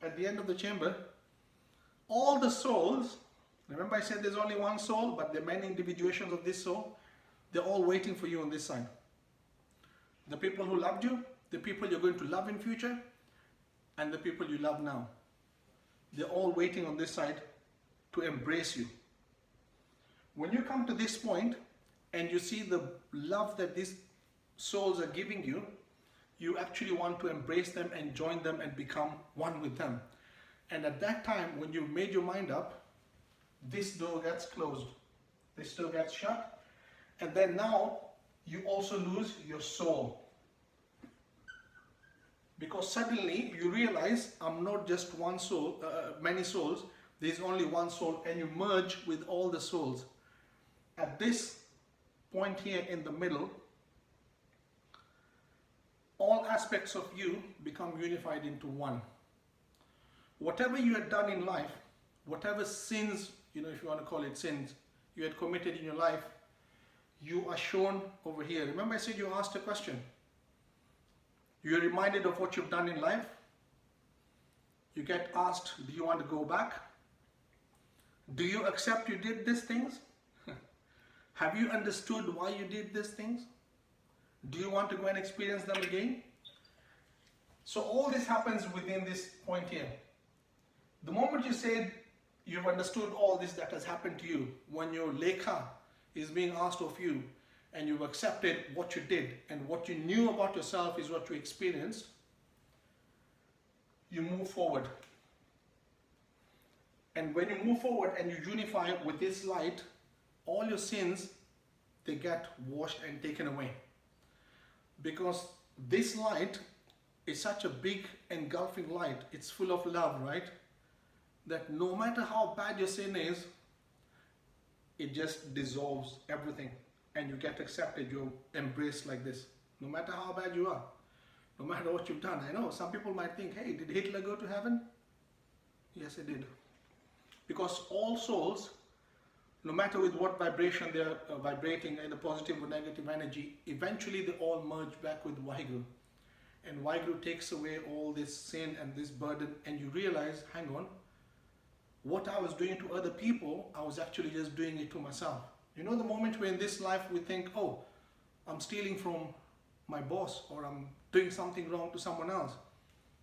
at the end of the chamber, all the souls, remember I said there's only one soul, but there are many individuations of this soul, they're all waiting for you on this side. The people who loved you, the people you're going to love in future, and the people you love now. They're all waiting on this side to embrace you. When you come to this point and you see the love that these souls are giving you, you actually want to embrace them and join them and become one with them. And at that time, when you've made your mind up, this door gets closed. This door gets shut. And then now you also lose your soul. Because suddenly you realize I'm not just one soul, many souls. There's only one soul, and you merge with all the souls. At this point here in the middle, all aspects of you become unified into one. Whatever you had done in life, whatever sins, you know, if you want to call it sins, you had committed in your life, you are shown over here. Remember I said you asked a question. You're reminded of what you've done in life. You get asked, do you want to go back? Do you accept you did these things? Have you understood why you did these things? Do you want to go and experience them again? So all this happens within this point here. The moment you said you've understood all this that has happened to you, when your lekha is being asked of you, and you've accepted what you did and what you knew about yourself is what you experienced, you move forward. And when you move forward and you unify with this light, all your sins, they get washed and taken away. Because this light is such a big engulfing light, it's full of love, right? That no matter how bad your sin is, it just dissolves everything and you get accepted, you're embraced like this. No matter how bad you are, no matter what you've done. I know some people might think, hey, did Hitler go to heaven? Yes, he did. Because all souls, no matter with what vibration they are vibrating, either positive or negative energy, eventually they all merge back with Vaheguru. And Vaheguru takes away all this sin and this burden, and you realize, hang on, what I was doing to other people, I was actually just doing it to myself. You know, the moment where in this life we think, oh, I'm stealing from my boss, or I'm doing something wrong to someone else.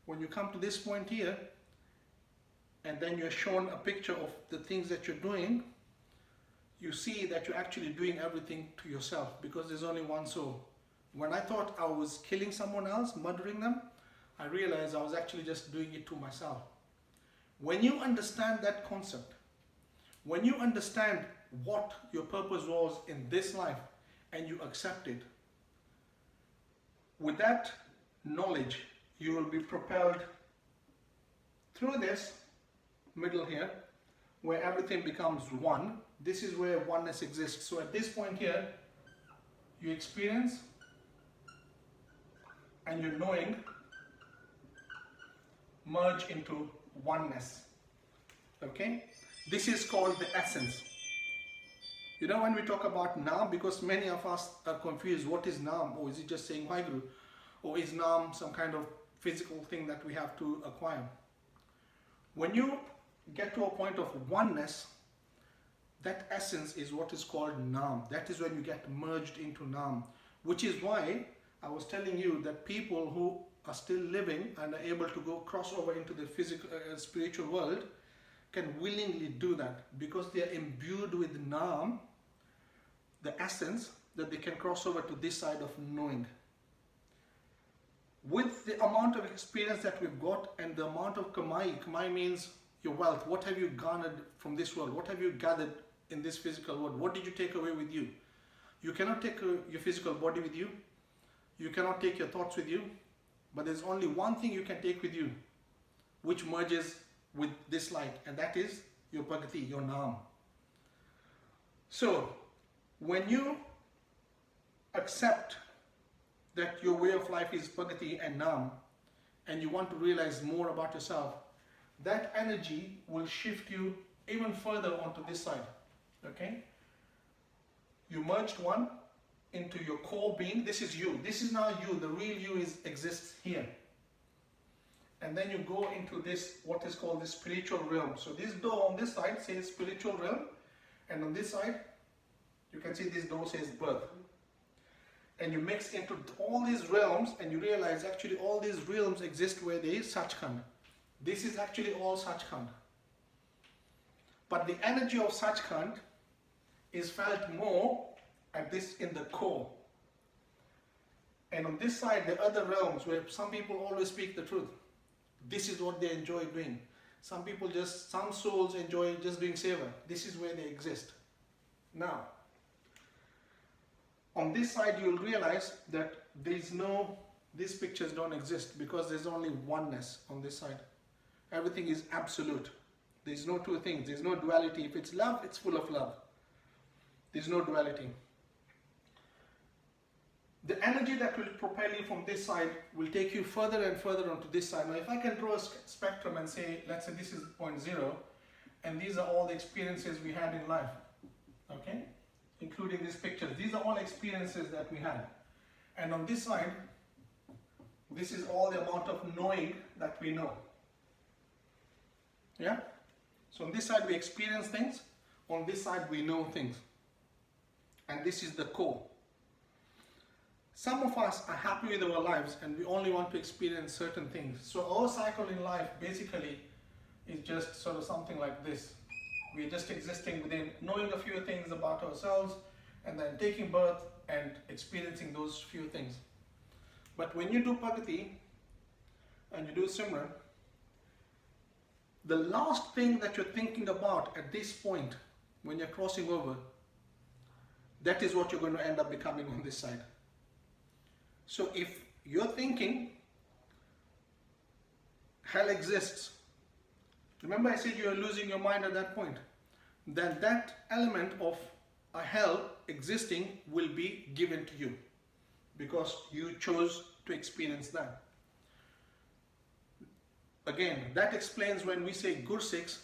When you come to this point here, and then you're shown a picture of the things that you're doing, you see that you're actually doing everything to yourself, because there's only one soul. When I thought I was killing someone else, murdering them, I realized I was actually just doing it to myself. When you understand that concept, when you understand what your purpose was in this life and you accept it, with that knowledge, you will be propelled through this middle here, where everything becomes one. This is where oneness exists. So at this point here, you experience and your knowing merge into oneness. Okay? This is called the essence. You know, when we talk about Naam, because many of us are confused, what is Naam? Or is it just saying Vaheguru? Or is Naam some kind of physical thing that we have to acquire? When you get to a point of oneness, that essence is what is called Naam. That is when you get merged into Naam. Which is why I was telling you that people who are still living and are able to go cross over into the physical, spiritual world can willingly do that, because they are imbued with Naam, the essence, that they can cross over to this side of knowing. With the amount of experience that we've got and the amount of kamai means your wealth. What have you garnered from this world? What have you gathered in this physical world? What did you take away with you? You cannot take your physical body with you. You cannot take your thoughts with you. But there's only one thing you can take with you, which merges with this light, and that is your bhakti, your Naam. So, when you accept that your way of life is bhakti and Naam, and you want to realize more about yourself, that energy will shift you even further onto this side. Okay? You merged one into your core being. This is you. This is now you. The real you exists here. And then you go into this, what is called the spiritual realm. So this door on this side says spiritual realm, and on this side, you can see this door says birth. And you mix into all these realms, and you realize actually all these realms exist where there is Sachkhand. This is actually all Sachkhand. But the energy of Sachkhand is felt more at this in the core. And on this side, the other realms where some people always speak the truth. This is what they enjoy doing. Some souls enjoy just doing seva. This is where they exist. Now, on this side, you'll realize that these pictures don't exist, because there's only oneness on this side. Everything is absolute. There's no two things. There's no duality. If it's love, it's full of love. There's no duality. The energy that will propel you from this side will take you further and further onto this side. Now, if I can draw a spectrum and say, let's say this is point 0, and these are all the experiences we had in life, okay? Including these pictures. These are all experiences that we had. And on this side, this is all the amount of knowing that we know. Yeah? So on this side we experience things, on this side we know things. And this is the core. Some of us are happy with our lives and we only want to experience certain things. So our cycle in life basically is just sort of something like this. We're just existing within knowing a few things about ourselves and then taking birth and experiencing those few things. But when you do Bhakti and you do Simran, the last thing that you're thinking about at this point, when you're crossing over, that is what you're going to end up becoming on this side. So if you're thinking hell exists, remember I said you're losing your mind at that point, then that element of a hell existing will be given to you because you chose to experience that. Again, that explains when we say Gursikhs,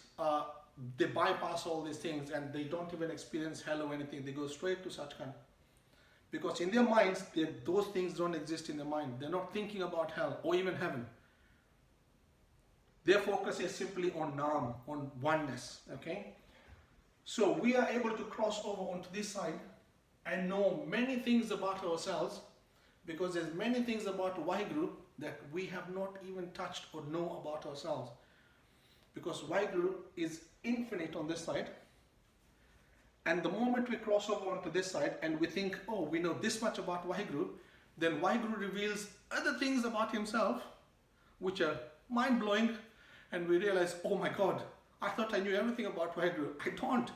they bypass all these things and they don't even experience hell or anything. They go straight to Sachkhand. Because in their minds, those things don't exist in their mind. They're not thinking about hell or even heaven. Their focus is simply on Naam, on oneness. Okay? So we are able to cross over onto this side and know many things about ourselves because there's many things about Vaheguru that we have not even touched or know about ourselves. Because Vaheguru is infinite on this side. And the moment we cross over onto this side and we think, oh, we know this much about Vaheguru, then Vaheguru reveals other things about himself which are mind-blowing, and we realize, oh my God, I thought I knew everything about Vaheguru. I don't.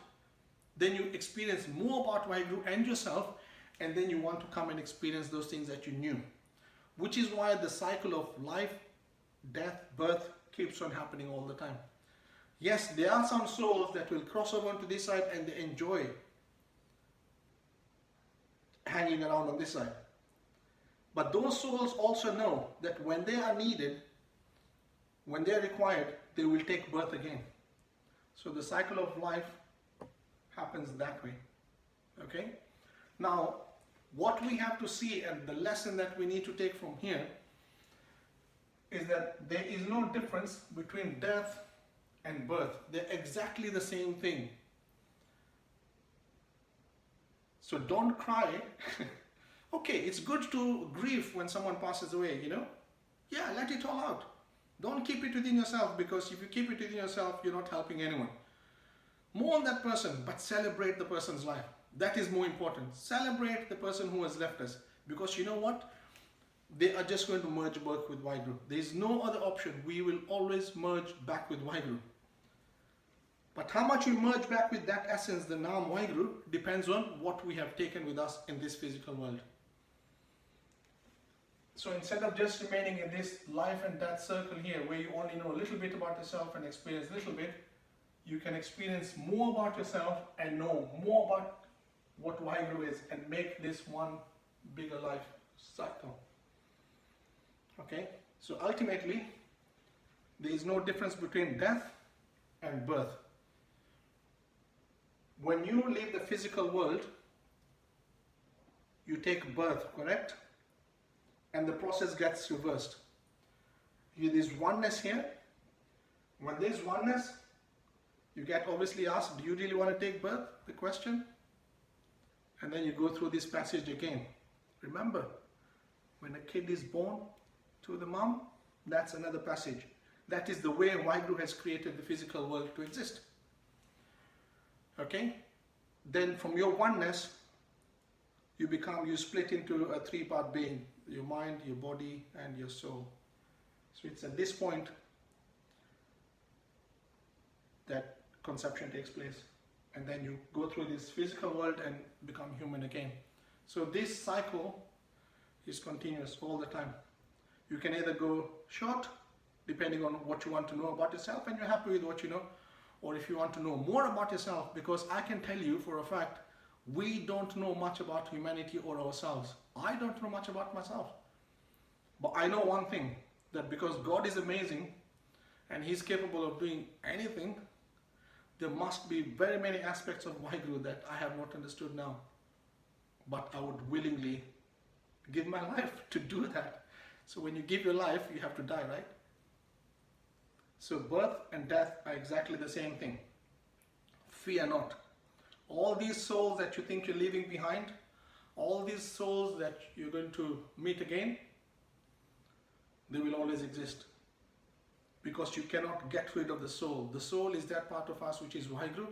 Then you experience more about Vaheguru and yourself, and then you want to come and experience those things that you knew. Which is why the cycle of life, death, birth keeps on happening all the time. Yes, there are some souls that will cross over onto this side and they enjoy hanging around on this side. But those souls also know that when they are needed, when they are required, they will take birth again. So the cycle of life happens that way. Okay? Now, what we have to see and the lesson that we need to take from here is that there is no difference between death and birth. They're exactly the same thing. So don't cry. Okay, it's good to grieve when someone passes away, you know? Yeah, let it all out. Don't keep it within yourself, because if you keep it within yourself, you're not helping anyone. Mourn that person, but celebrate the person's life. That is more important. Celebrate the person who has left us. Because you know what? They are just going to merge back with Vaheguru. There is no other option. We will always merge back with Vaheguru. But how much we merge back with that essence, the Naam Vaheguru, depends on what we have taken with us in this physical world. So instead of just remaining in this life and death circle here, where you only know a little bit about yourself and experience a little bit, you can experience more about yourself and know more about what Vaheguru is and make this one bigger life cycle. Okay? So ultimately, there is no difference between death and birth. When you leave the physical world, you take birth, correct? And the process gets reversed. There's oneness here. When there's oneness, you get obviously asked, do you really want to take birth? The question. And then you go through this passage again. Remember, when a kid is born to the mom, that's another passage. That is the way Vaheguru has created the physical world to exist. Okay? Then from your oneness, you split into a three-part being. Your mind, your body, and your soul. So it's at this point that conception takes place. And then you go through this physical world and become human again. So this cycle is continuous all the time. You can either go short, depending on what you want to know about yourself and you're happy with what you know, or if you want to know more about yourself, because I can tell you for a fact, we don't know much about humanity or ourselves. I don't know much about myself. But I know one thing, that because God is amazing and He's capable of doing anything, there must be very many aspects of Vaheguru that I have not understood now. But I would willingly give my life to do that. So when you give your life, you have to die, right? So birth and death are exactly the same thing. Fear not. All these souls that you think you're leaving behind, all these souls that you're going to meet again, they will always exist. Because you cannot get rid of the soul. The soul is that part of us which is Vaheguru.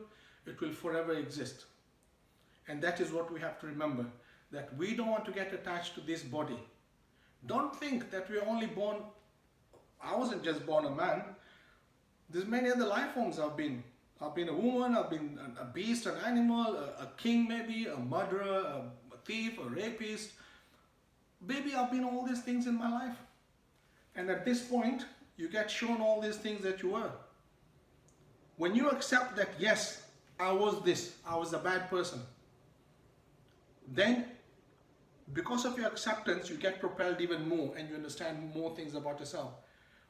It will forever exist. And that is what we have to remember. That we don't want to get attached to this body. Don't think that we're only born. I wasn't just born a man. There's many other life forms I've been. I've been a woman, I've been a beast, an animal, a king maybe, a murderer, a thief, a rapist. Maybe I've been all these things in my life. And at this point, you get shown all these things that you were. When you accept that, yes, I was this, I was a bad person, then because of your acceptance, you get propelled even more and you understand more things about yourself.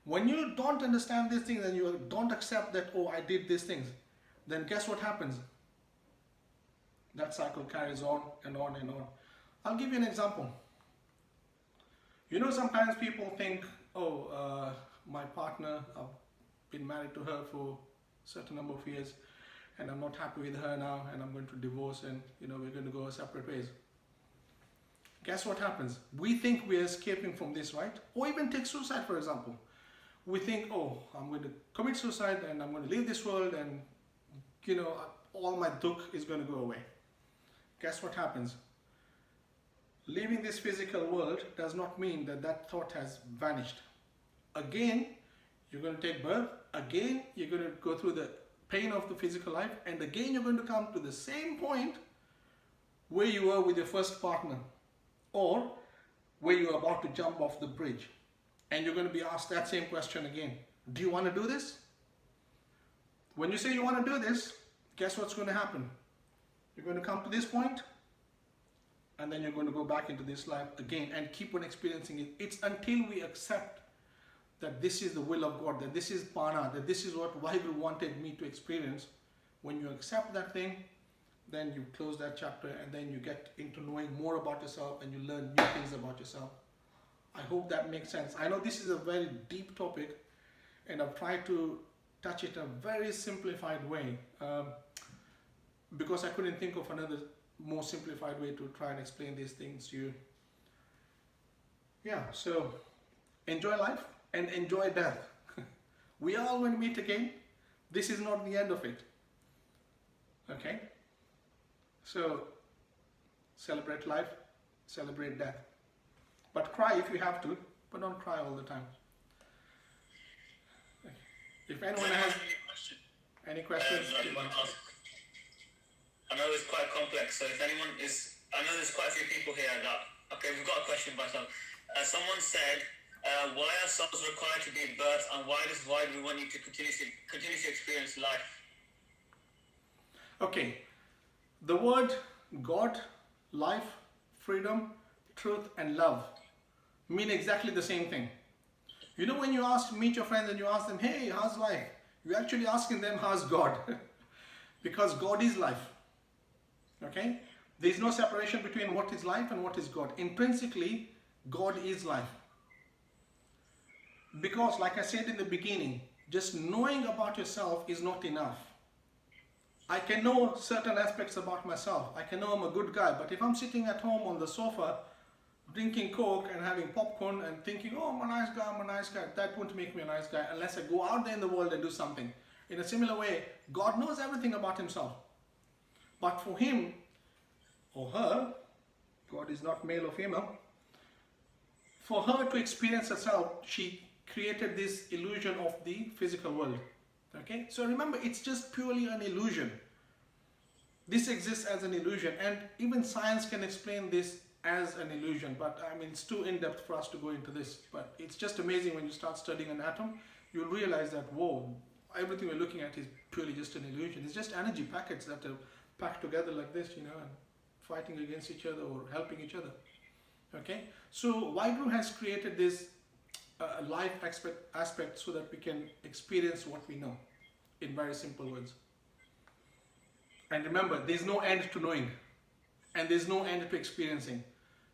When you don't understand these things and you don't accept that, oh, I did these things, then guess what happens? That cycle carries on and on and on. I'll give you an example. You know, sometimes people think, oh, my partner, I've been married to her for a certain number of years and I'm not happy with her now and I'm going to divorce and, you know, we're going to go our separate ways. Guess what happens? We think we're escaping from this, right? Or even take suicide, for example. We think, oh, I'm going to commit suicide and I'm going to leave this world and, you know, all my dukh is going to go away. Guess what happens? Leaving this physical world does not mean that that thought has vanished. Again, you're going to take birth. Again, you're going to go through the pain of the physical life. And again, you're going to come to the same point where you were with your first partner. Or where you're about to jump off the bridge. And you're going to be asked that same question again. Do you want to do this? When you say you want to do this, guess what's going to happen? You're going to come to this point, and then you're going to go back into this life again and keep on experiencing it. It's until we accept that this is the will of God, that this is Pana, that this is what Vaheguru wanted me to experience. When you accept that thing, then you close that chapter and then you get into knowing more about yourself and you learn new things about yourself. I hope that makes sense. I know this is a very deep topic and I've tried to touch it in a very simplified way because I couldn't think of another more simplified way to try and explain these things to you. Yeah, so enjoy life and enjoy death. We are all going to meet again. This is not the end of it. Okay? So celebrate life, celebrate death. But cry if you have to, but don't cry all the time. If anyone has any questions, I know it's quite complex, so if anyone is, I know there's quite a few people here that, okay, we've got a question by some. Someone said, why are souls required to give birth and why do we want you to continuously experience life? Okay, the word God, life, freedom, truth and love mean exactly the same thing. You know, when you meet your friends and you ask them, hey, how's life? You're actually asking them, how's God? Because God is life. Okay? There's no separation between what is life and what is God. Intrinsically, God is life. Because, like I said in the beginning, just knowing about yourself is not enough. I can know certain aspects about myself. I can know I'm a good guy, but if I'm sitting at home on the sofa drinking Coke and having popcorn and thinking, oh, I'm a nice guy, that won't make me a nice guy unless I go out there in the world and do something. In a similar way, God knows everything about himself. But for him or her, God is not male or female, for her to experience herself, she created this illusion of the physical world. Okay, so remember, it's just purely an illusion. This exists as an illusion, and even science can explain this as an illusion, but I mean, it's too in-depth for us to go into this. But it's just amazing when you start studying an atom, you'll realize that, whoa, everything we're looking at is purely just an illusion. It's just energy packets that are packed together like this, you know, and fighting against each other or helping each other. Okay, so Vaheguru has created this life aspect so that we can experience what we know in very simple words. And remember, there's no end to knowing and there's no end to experiencing.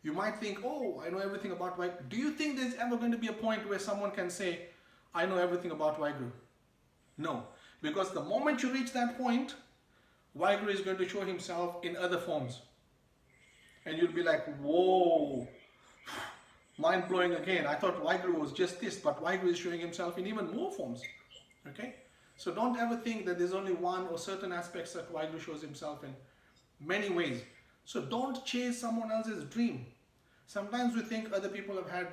You might think, oh, I know everything about Vaheguru. Do you think there's ever going to be a point where someone can say, I know everything about Vaheguru? No, because the moment you reach that point, Waheguru is going to show himself in other forms. And you'll be like, whoa, mind blowing again. I thought Waheguru was just this, but Waheguru is showing himself in even more forms. Okay? So don't ever think that there's only one or certain aspects that Waheguru shows himself in. Many ways. So don't chase someone else's dream. Sometimes we think other people have had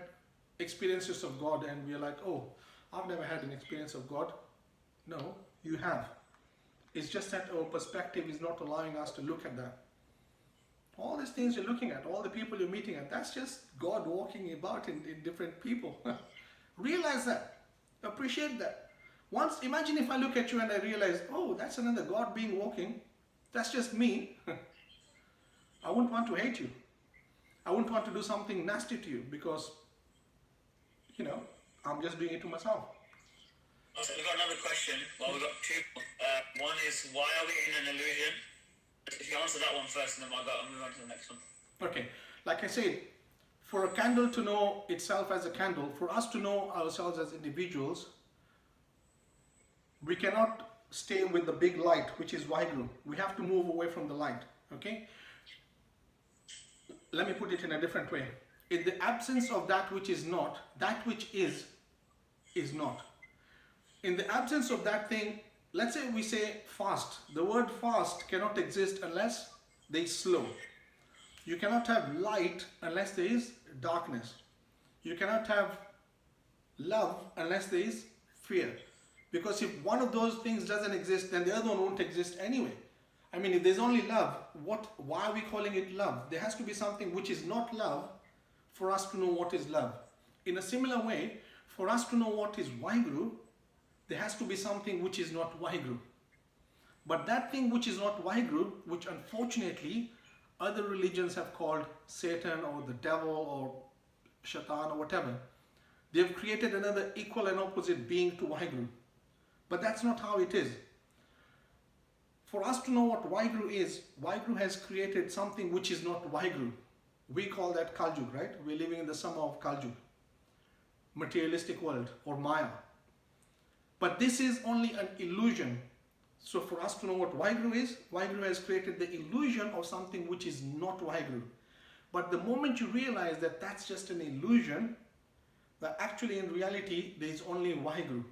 experiences of God and we're like, oh, I've never had an experience of God. No, you have. It's just that our perspective is not allowing us to look at that. All these things you're looking at, all the people you're meeting at, that's just God walking about in different people. Realize that. Appreciate that. Once, imagine if I look at you and I realize, oh, that's another God being walking. That's just me. I wouldn't want to hate you. I wouldn't want to do something nasty to you because, you know, I'm just doing it to myself. So we've got another question. Well, we've got two. One is, why are we in an illusion? If you answer that one first, and then I'll move on to the next one. Okay. Like I said, for a candle to know itself as a candle, for us to know ourselves as individuals, we cannot stay with the big light, which is Waheguru. We have to move away from the light. Okay? Let me put it in a different way. In the absence of that which is not, that which is not. In the absence of that thing, let's say we say fast. The word fast cannot exist unless there is slow. You cannot have light unless there is darkness. You cannot have love unless there is fear. Because if one of those things doesn't exist, then the other one won't exist anyway. I mean, if there's only love, why are we calling it love? There has to be something which is not love for us to know what is love. In a similar way, for us to know what is Waheguru, there has to be something which is not Waheguru. But that thing which is not Waheguru, which unfortunately other religions have called Satan or the devil or Shaitan or whatever, they've created another equal and opposite being to Waheguru. But that's not how it is. For us to know what Waheguru is, Waheguru has created something which is not Waheguru. We call that Kaljug, right? We're living in the summer of Kaljug, materialistic world or Maya. But this is only an illusion. So for us to know what Waheguru is, Waheguru has created the illusion of something which is not Waheguru. But the moment you realize that that's just an illusion, that actually in reality there is only Waheguru.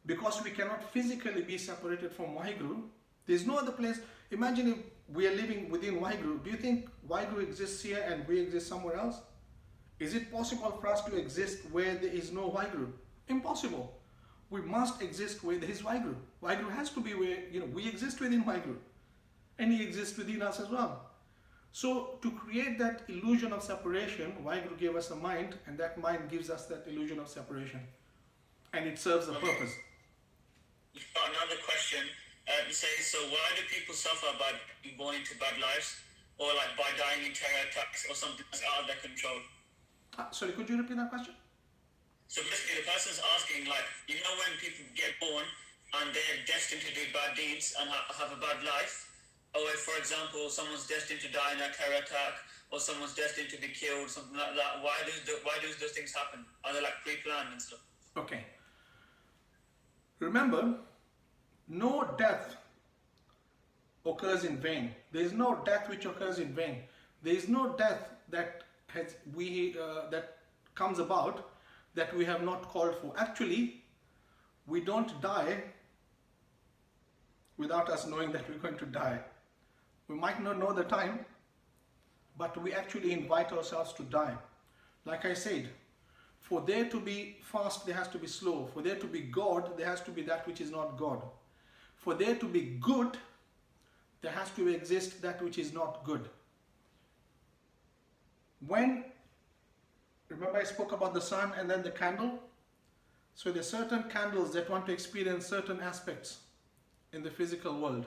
Because we cannot physically be separated from Waheguru, there's no other place. Imagine if we are living within Waheguru. Do you think Waheguru exists here and we exist somewhere else? Is it possible for us to exist where there is no Waheguru? Impossible. We must exist where there is Waheguru. Waheguru has to be where, we exist within Waheguru. And he exists within us as well. So to create that illusion of separation, Waheguru gave us a mind, and that mind gives us that illusion of separation. And it serves a purpose. You've got another question. It says, so why do people suffer by being born into bad lives? Or like by dying in terror attacks or something that's out of their control? Sorry, could you repeat that question? So basically the person's asking, like, when people get born and they're destined to do bad deeds and have a bad life, or if, for example, someone's destined to die in a terror attack, or someone's destined to be killed, something like that, why do those things happen? Are they like pre-planned and stuff? Okay. Remember, no death occurs in vain. There is no death which occurs in vain. There is no death that comes about that we have not called for. Actually, we don't die without us knowing that we're going to die. We might not know the time, but we actually invite ourselves to die. Like I said, for there to be fast, there has to be slow. For there to be God, there has to be that which is not God. For there to be good, there has to exist that which is not good. Remember I spoke about the sun and then the candle? So there are certain candles that want to experience certain aspects in the physical world.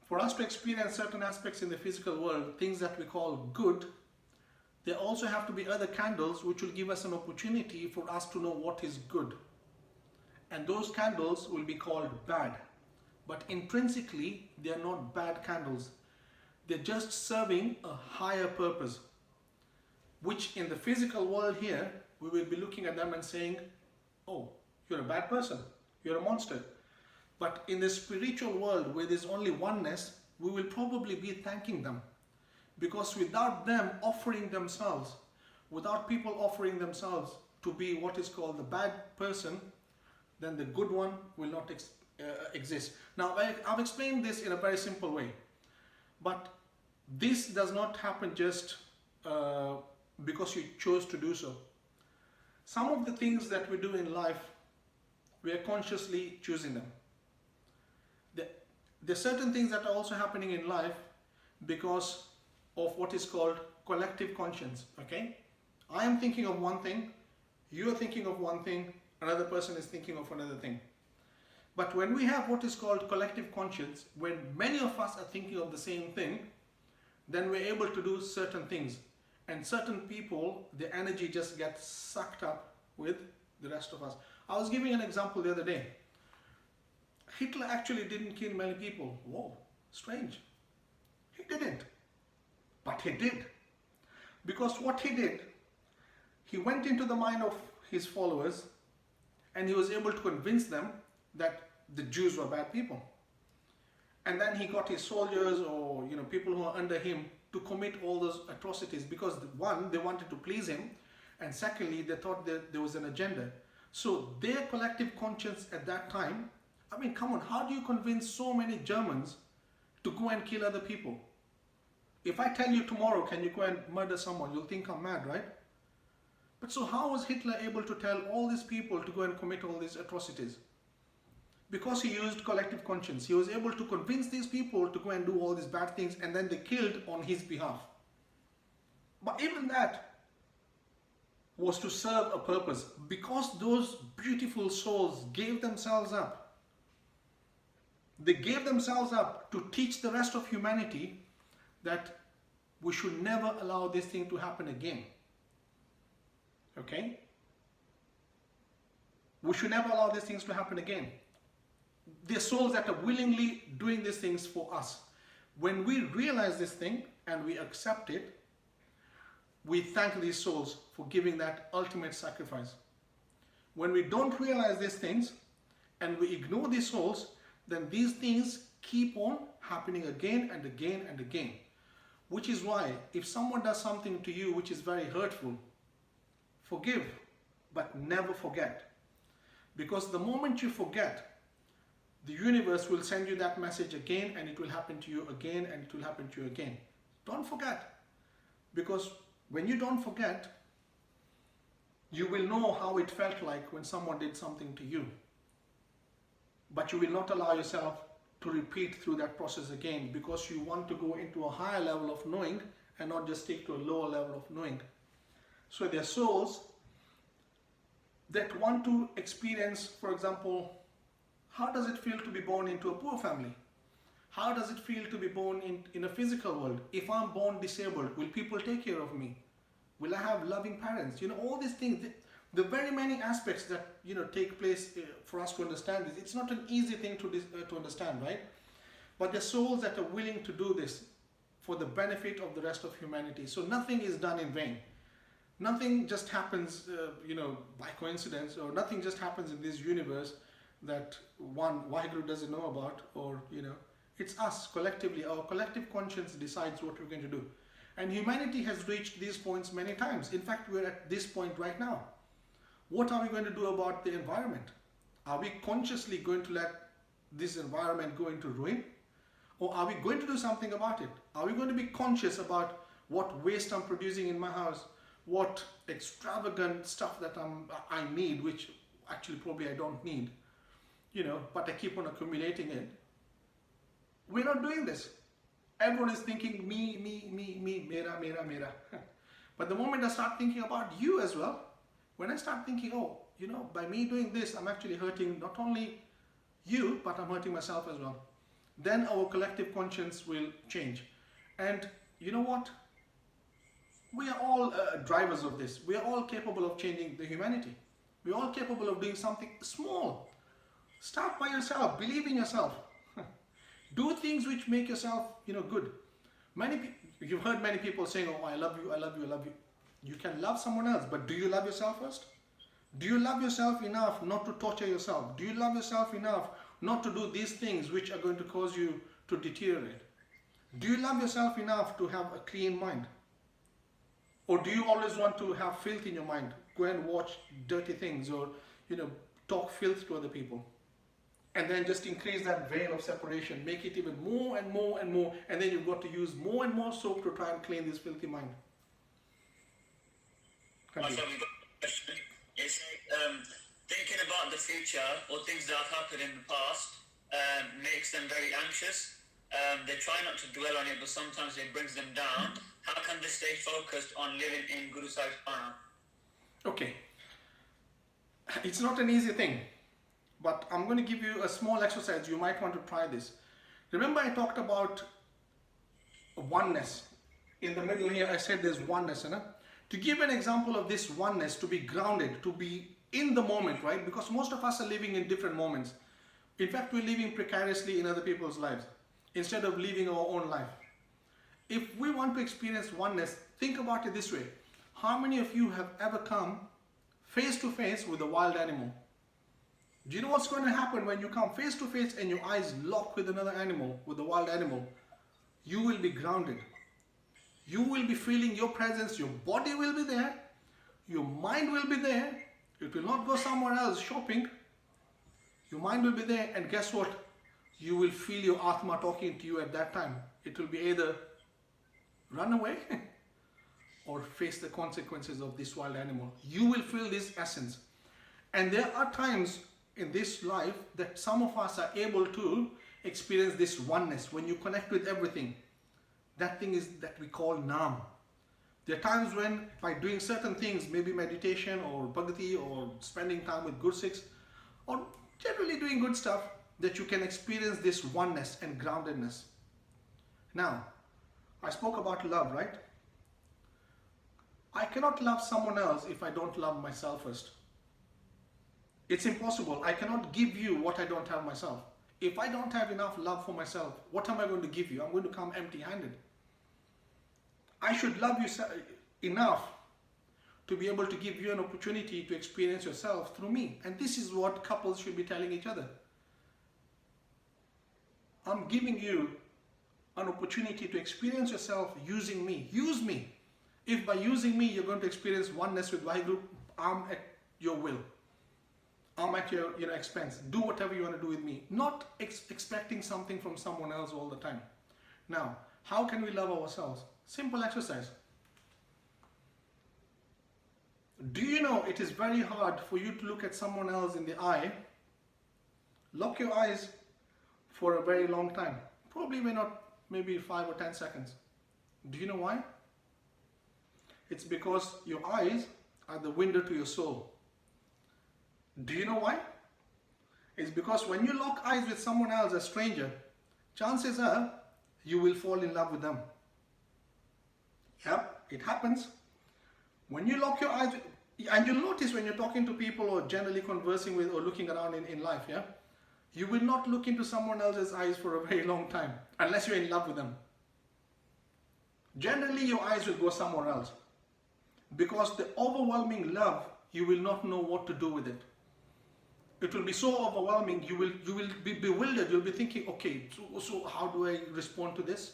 For us to experience certain aspects in the physical world, things that we call good, there also have to be other candles which will give us an opportunity for us to know what is good. And those candles will be called bad. But intrinsically, they are not bad candles. They're just serving a higher purpose, which in the physical world here, we will be looking at them and saying, oh, you're a bad person. you're a monster. But in the spiritual world where there's only oneness, we will probably be thanking them. Because without them offering themselves, without people offering themselves to be what is called the bad person, then the good one will not exist. Now, I've explained this in a very simple way. But this does not happen just because you chose to do so. Some of the things that we do in life, we are consciously choosing them. There are certain things that are also happening in life because of what is called collective conscience, okay? I am thinking of one thing, you are thinking of one thing, another person is thinking of another thing. But when we have what is called collective conscience, when many of us are thinking of the same thing, then we're able to do certain things. And certain people, the energy just gets sucked up with the rest of us. I was giving an example the other day. Hitler actually didn't kill many people. Whoa, strange. He didn't. But he did. Because what he did, he went into the mind of his followers and he was able to convince them that the Jews were bad people. And then he got his soldiers or people who are under him to commit all those atrocities because one, they wanted to please him, and secondly, they thought that there was an agenda. So their collective conscience at that time, I mean, come on, how do you convince so many Germans to go and kill other people? If I tell you tomorrow, can you go and murder someone, you'll think I'm mad, right? But so how was Hitler able to tell all these people to go and commit all these atrocities? Because he used collective conscience. He was able to convince these people to go and do all these bad things, and then they killed on his behalf. But even that was to serve a purpose, because those beautiful souls gave themselves up. They gave themselves up to teach the rest of humanity that we should never allow this thing to happen again. Okay? We should never allow these things to happen again. They're souls that are willingly doing these things for us. When we realize this thing and we accept it, we thank these souls for giving that ultimate sacrifice. When we don't realize these things and we ignore these souls, then these things keep on happening again and again and again. Which is why if someone does something to you which is very hurtful, forgive, but never forget. Because the moment you forget, the universe will send you that message again, and it will happen to you again, and it will happen to you again. Don't forget. Because when you don't forget, you will know how it felt like when someone did something to you. But you will not allow yourself to repeat through that process again, because you want to go into a higher level of knowing and not just stick to a lower level of knowing. So there are souls that want to experience, for example, how does it feel to be born into a poor family? How does it feel to be born in a physical world? If I'm born disabled, will people take care of me? Will I have loving parents? All these things, the very many aspects that, take place for us to understand this. It's not an easy thing to understand, right? But there are souls that are willing to do this for the benefit of the rest of humanity. So nothing is done in vain. Nothing just happens, by coincidence, or nothing just happens in this universe that one Waheguru doesn't know about, or, it's us collectively. Our collective conscience decides what we're going to do. And humanity has reached these points many times. In fact, we're at this point right now. What are we going to do about the environment? Are we consciously going to let this environment go into ruin? Or are we going to do something about it? Are we going to be conscious about what waste I'm producing in my house? What extravagant stuff that I need, which actually probably I don't need, but I keep on accumulating it. We're not doing this. Everyone is thinking me, mera, mera, mera. But the moment I start thinking about you as well, when I start thinking, by me doing this, I'm actually hurting not only you, but I'm hurting myself as well. Then our collective conscience will change. And you know what? We are all drivers of this. We are all capable of changing the humanity. We are all capable of doing something small. Start by yourself. Believe in yourself. Do things which make yourself, good. You've heard many people saying, "Oh, I love you, I love you, I love you." You can love someone else, but do you love yourself first? Do you love yourself enough not to torture yourself? Do you love yourself enough not to do these things which are going to cause you to deteriorate? Do you love yourself enough to have a clean mind? Or do you always want to have filth in your mind? Go and watch dirty things, or talk filth to other people. And then just increase that veil of separation, make it even more and more and more, and then you've got to use more and more soap to try and clean this filthy mind. Also, we've got a question. It's thinking about the future or things that have happened in the past makes them very anxious. They try not to dwell on it, but sometimes it brings them down. How can they stay focused on living in Guru Sahib's Prana? Okay. It's not an easy thing, but I'm going to give you a small exercise. You might want to try this. Remember I talked about oneness. In the middle here I said there's oneness. To give an example of this oneness, to be grounded, to be in the moment, right? Because most of us are living in different moments. In fact, we're living precariously in other people's lives instead of living our own life. If we want to experience oneness, think about it this way. How many of you have ever come face to face with a wild animal? Do you know what's going to happen when you come face to face and your eyes lock with another animal, with a wild animal? You will be grounded. You will be feeling your presence. Your body will be there. Your mind will be there. It will not go somewhere else shopping. Your mind will be there, and guess what? You will feel your Atma talking to you at that time. It will be either run away or face the consequences of this wild animal. You will feel this essence. And there are times in this life that some of us are able to experience this oneness. When you connect with everything, that thing is that we call Nam. There are times when by doing certain things, maybe meditation or bhakti or spending time with Gursikhs or generally doing good stuff, that you can experience this oneness and groundedness. Now, I spoke about love, right? I cannot love someone else if I don't love myself first. It's impossible. I cannot give you what I don't have myself. If I don't have enough love for myself, what am I going to give you? I'm going to come empty-handed. I should love you enough to be able to give you an opportunity to experience yourself through me. And this is what couples should be telling each other. I'm giving you an opportunity to experience yourself using me. Use me. If by using me you're going to experience oneness with Vaheguru, I'm at your will. I'm at your expense. Do whatever you want to do with me. Not expecting something from someone else all the time. Now, how can we love ourselves? Simple exercise. Do you know it is very hard for you to look at someone else in the eye? Lock your eyes for a very long time. Probably may not, maybe 5 or 10 seconds. Do you know why? It's because your eyes are the window to your soul. Do you know why? It's because when you lock eyes with someone else, a stranger, chances are you will fall in love with them. Yep, it happens. When you lock your eyes, and you'll notice when you're talking to people or generally conversing with or looking around in life, yeah, you will not look into someone else's eyes for a very long time unless you're in love with them. Generally, your eyes will go somewhere else because the overwhelming love, you will not know what to do with it. It will be so overwhelming, you will be bewildered. You'll be thinking, okay, so how do I respond to this?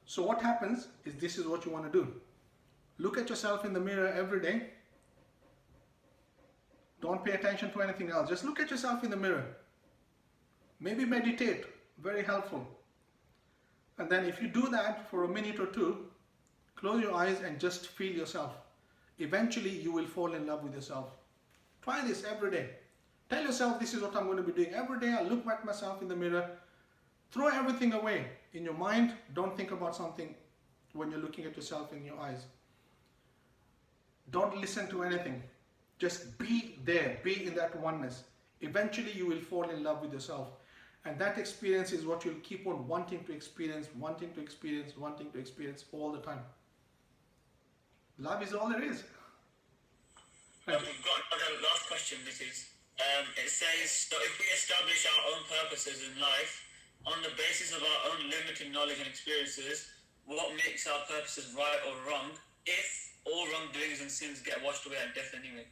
So what happens is this is what you want to do. Look at yourself in the mirror every day. Don't pay attention to anything else. Just look at yourself in the mirror. Maybe meditate. Very helpful. And then if you do that for a minute or two, close your eyes and just feel yourself. Eventually you will fall in love with yourself. Try this every day. Tell yourself this is what I'm going to be doing. Every day I look at myself in the mirror. Throw everything away. In your mind, don't think about something when you're looking at yourself in your eyes. Don't listen to anything. Just be there. Be in that oneness. Eventually you will fall in love with yourself. And that experience is what you'll keep on wanting to experience, wanting to experience, wanting to experience all the time. Love is all there is. We've got another last question. This is, it says, so if we establish our own purposes in life on the basis of our own limited knowledge and experiences, what makes our purposes right or wrong if all wrongdoings and sins get washed away at death anyway?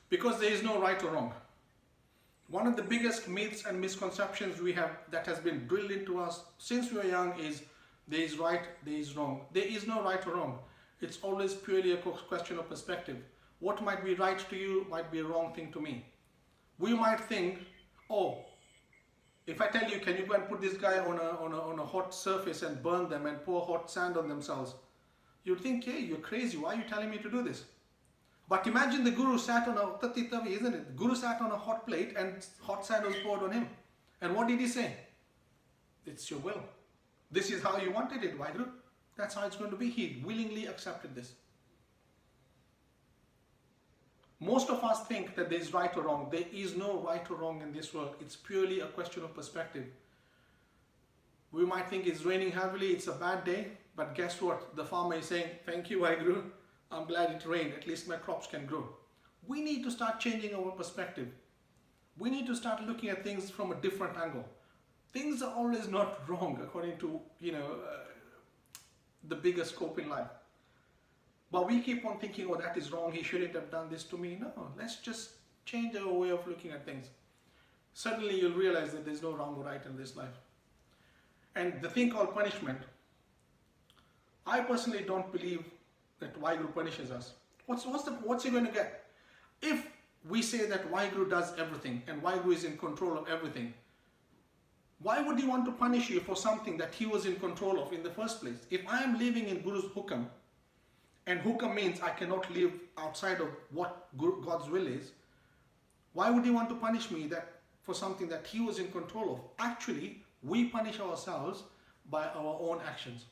Because there is no right or wrong. One of the biggest myths and misconceptions we have that has been drilled into us since we were young is there is right, there is wrong. There is no right or wrong. It's always purely a question of perspective. What might be right to you might be a wrong thing to me. We might think, oh, if I tell you, can you go and put this guy on a hot surface and burn them and pour hot sand on themselves? You'd think, hey, you're crazy. Why are you telling me to do this? But imagine the Guru sat on a tati tavi, isn't it? The Guru sat on a hot plate and hot sand was poured on him. And what did he say? It's your will. This is how you wanted it, Vaheguru. That's how it's going to be. He willingly accepted this. Most of us think that there is right or wrong. There is no right or wrong in this world. It's purely a question of perspective. We might think it's raining heavily, it's a bad day, but guess what? The farmer is saying, thank you, Vaheguru. I'm glad it rained. At least my crops can grow. We need to start changing our perspective. We need to start looking at things from a different angle. Things are always not wrong according to, the bigger scope in life. But we keep on thinking, oh, that is wrong. He shouldn't have done this to me. No, let's just change our way of looking at things. Suddenly you'll realize that there's no wrong or right in this life. And the thing called punishment, I personally don't believe that Vaheguru punishes us. What's he going to get? If we say that Vaheguru does everything and Vaheguru is in control of everything, why would he want to punish you for something that he was in control of in the first place? If I am living in Guru's hukam, and hukam means I cannot live outside of what God's will is, why would he want to punish me for something that he was in control of? Actually, we punish ourselves by our own actions.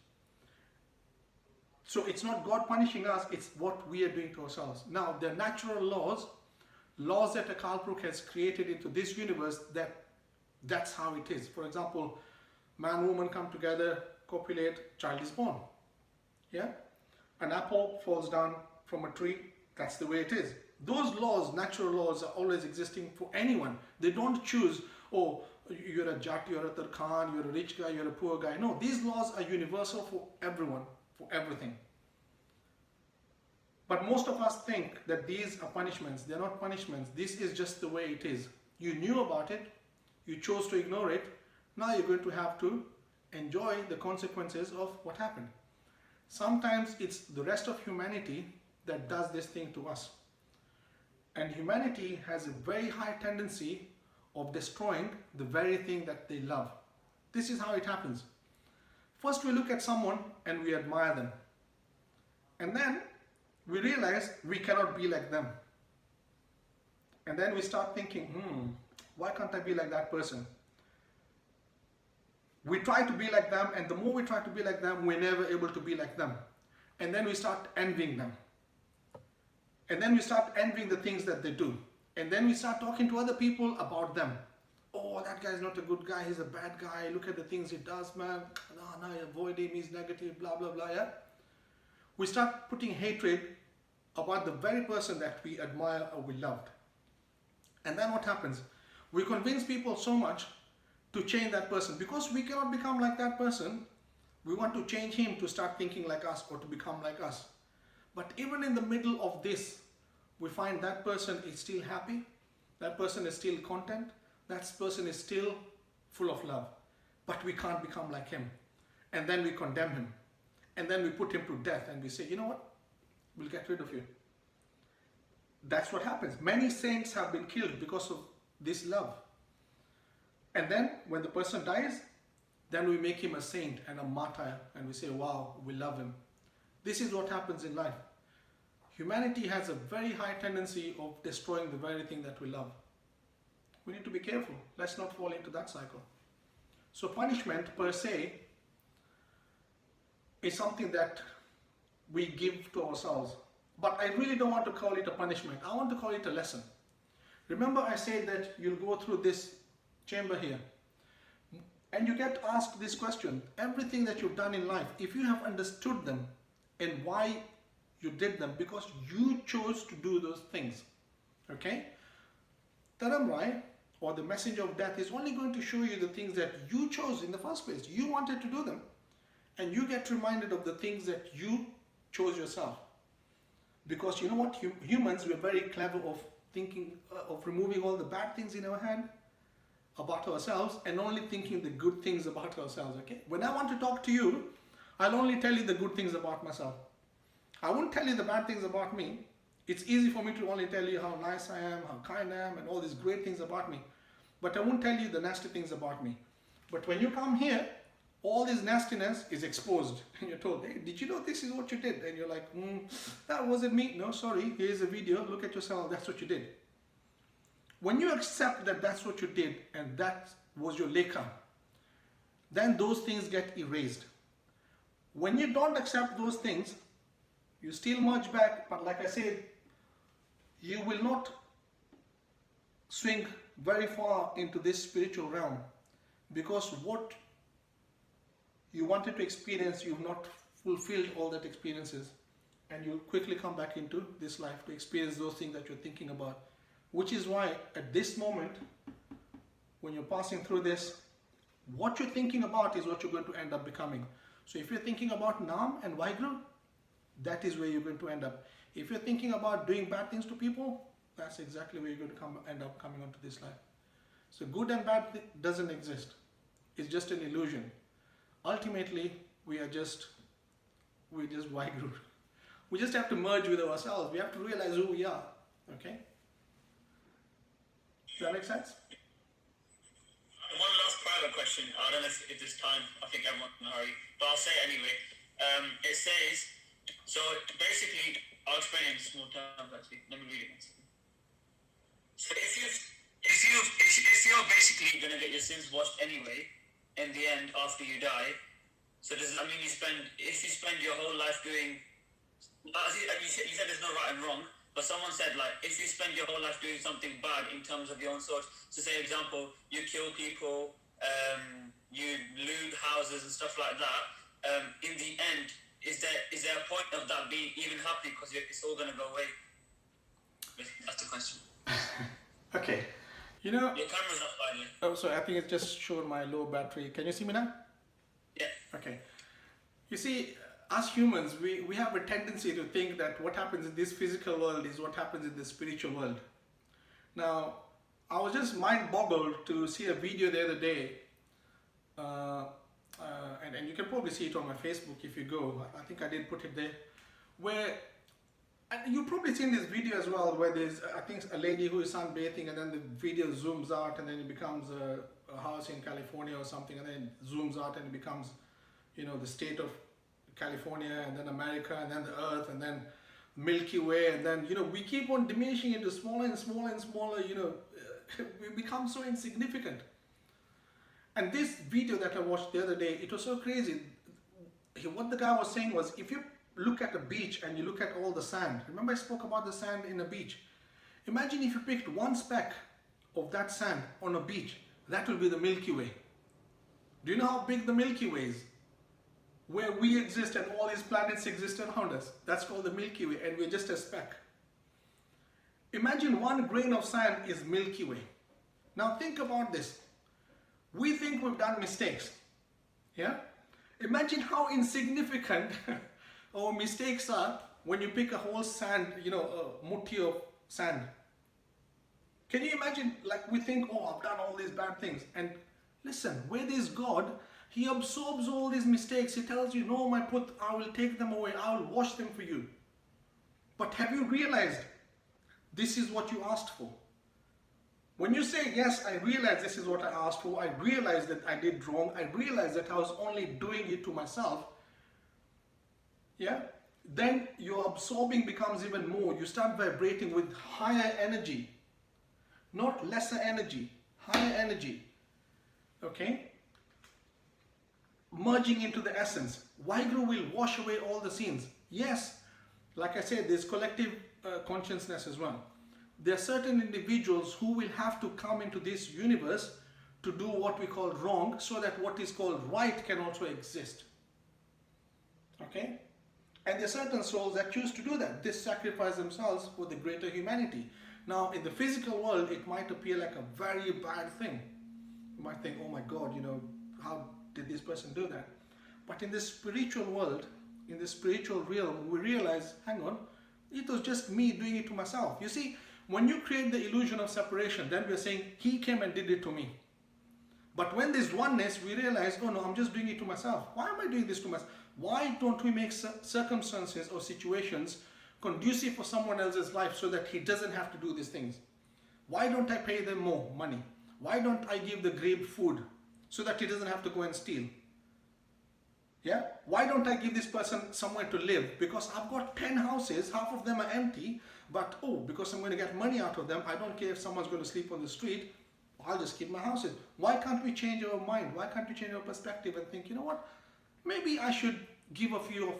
So it's not God punishing us, it's what we are doing to ourselves. Now, the natural laws that a Kalpruk has created into this universe, that's how it is. For example, man, woman come together, copulate, child is born. Yeah? An apple falls down from a tree, that's the way it is. Those laws, natural laws, are always existing for anyone. They don't choose, oh, you're a Jat, you're a Tarkhan, you're a rich guy, you're a poor guy. No, these laws are universal for everyone, for everything. But most of us think that these are punishments. They're not punishments. This is just the way it is. You knew about it, you chose to ignore it, now you're going to have to enjoy the consequences of what happened. Sometimes it's the rest of humanity that does this thing to us. And humanity has a very high tendency of destroying the very thing that they love. This is how it happens. First we look at someone and we admire them. And then we realize we cannot be like them. And then we start thinking, why can't I be like that person? We try to be like them, and the more we try to be like them, we're never able to be like them. And then we start envying them. And then we start envying the things that they do. And then we start talking to other people about them. Oh, that guy's not a good guy, he's a bad guy, look at the things he does, man. No, avoid him, he's negative, blah, blah, blah, yeah? We start putting hatred about the very person that we admire or we loved. And then what happens? We convince people so much to change that person. Because we cannot become like that person, we want to change him to start thinking like us or to become like us. But even in the middle of this, we find that person is still happy, that person is still content, that person is still full of love. But we can't become like him. And then we condemn him. And then we put him to death and we say, you know what? We'll get rid of you. That's what happens. Many saints have been killed because of this love. And then when the person dies, then we make him a saint and a martyr and we say, wow, we love him. This is what happens in life. Humanity has a very high tendency of destroying the very thing that we love. We need to be careful. Let's not fall into that cycle. So punishment per se is something that we give to ourselves. But I really don't want to call it a punishment. I want to call it a lesson. Remember I said that you'll go through this chamber here and you get asked this question. Everything that you've done in life, if you have understood them and why you did them, because you chose to do those things, okay? Taramrai, or the messenger of death, is only going to show you the things that you chose in the first place. You wanted to do them, and you get reminded of the things that you chose yourself. Because you know what, humans, we're very clever of thinking of removing all the bad things in our head about ourselves and only thinking the good things about ourselves. Okay, when I want to talk to you, I'll only tell you the good things about myself. I won't tell you the bad things about me. It's easy for me to only tell you how nice I am, how kind I am, and all these great things about me. But I won't tell you the nasty things about me. But when you come here, all this nastiness is exposed. And you're told, hey, did you know this is what you did? And you're like, that wasn't me. No, sorry, here's a video. Look at yourself. That's what you did. When you accept that that's what you did and that was your lekha, then those things get erased. When you don't accept those things, you still merge back, but like I said, you will not swing very far into this spiritual realm, because what you wanted to experience, you've not fulfilled all that experiences, and you'll quickly come back into this life to experience those things that you're thinking about. Which is why at this moment, when you're passing through this, what you're thinking about is what you're going to end up becoming. So if you're thinking about Nam and Vaheguru, that is where you're going to end up. If you're thinking about doing bad things to people, that's exactly where you're going to end up coming onto this life. So good and bad doesn't exist. It's just an illusion. Ultimately, we're just Vaheguru. We just have to merge with ourselves. We have to realize who we are. Okay? Does that make sense? One last private question. I don't know if this time, I think everyone's in a hurry, but I'll say it anyway. It says, so basically, I'll explain it in small terms actually. Let me read it. So if you're basically going to get your sins washed anyway, in the end, after you die, so does that mean if you spend your whole life doing, you said there's no right and wrong, but someone said, like, if you spend your whole life doing something bad in terms of your own source, so say, example, you kill people, you loot houses and stuff like that, in the end, is there a point of that being even happening because it's all going to go away? That's the question. Okay. You know, your camera's up, by the way. oh, so I think it just showed my low battery. Can you see me now? Yeah. Okay. You see, as humans, we have a tendency to think that what happens in this physical world is what happens in the spiritual world. Now, I was just mind-boggled to see a video the other day, and you can probably see it on my Facebook if you go. I think I did put it there, where, and you've probably seen this video as well, where there's, I think, a lady who is sunbathing, and then the video zooms out, and then it becomes a house in California or something, and then it zooms out, and it becomes, you know, the state of California, and then America, and then the Earth, and then Milky Way, and then, you know, we keep on diminishing into smaller and smaller and smaller, you know, we become so insignificant. And this video that I watched the other day, it was so crazy. What the guy was saying was, if you look at a beach and you look at all the sand, remember I spoke about the sand in a beach? Imagine if you picked one speck of that sand on a beach, that will be the Milky Way. Do you know how big the Milky Way is? Where we exist and all these planets exist around us. That's called the Milky Way, and we're just a speck. Imagine one grain of sand is Milky Way. Now think about this. We think we've done mistakes. Yeah? Imagine how insignificant our mistakes are when you pick a whole sand, you know, a mutti of sand. Can you imagine, like, we think, oh, I've done all these bad things. And listen, where there's God, He absorbs all these mistakes. He tells you, no, my put, I will take them away. I will wash them for you. But have you realized this is what you asked for? When you say, yes, I realize this is what I asked for, I realize that I did wrong, I realize that I was only doing it to myself, yeah, then your absorbing becomes even more. You start vibrating with higher energy, not lesser energy, higher energy, okay? Merging into the essence. Vaheguru will wash away all the sins. Yes, like I said, there's collective consciousness as well. There are certain individuals who will have to come into this universe to do what we call wrong, so that what is called right can also exist. Okay? And there are certain souls that choose to do that. They sacrifice themselves for the greater humanity. Now, in the physical world, it might appear like a very bad thing. You might think, oh my God, you know, how did this person do that? But in the spiritual world, in the spiritual realm, we realize, hang on, it was just me doing it to myself. You see, When you create the illusion of separation, then we're saying, he came and did it to me. But when there's oneness, we realize, oh no, I'm just doing it to myself. Why am I doing this to myself? Why don't we make circumstances or situations conducive for someone else's life so that he doesn't have to do these things? Why don't I pay them more money? Why don't I give the grave food so that he doesn't have to go and steal? Yeah? Why don't I give this person somewhere to live? Because I've got 10 houses, half of them are empty, but oh, because I'm going to get money out of them, I don't care if someone's going to sleep on the street, I'll just keep my houses. Why can't we change our mind? Why can't we change our perspective and think, you know what? Maybe I should give a few of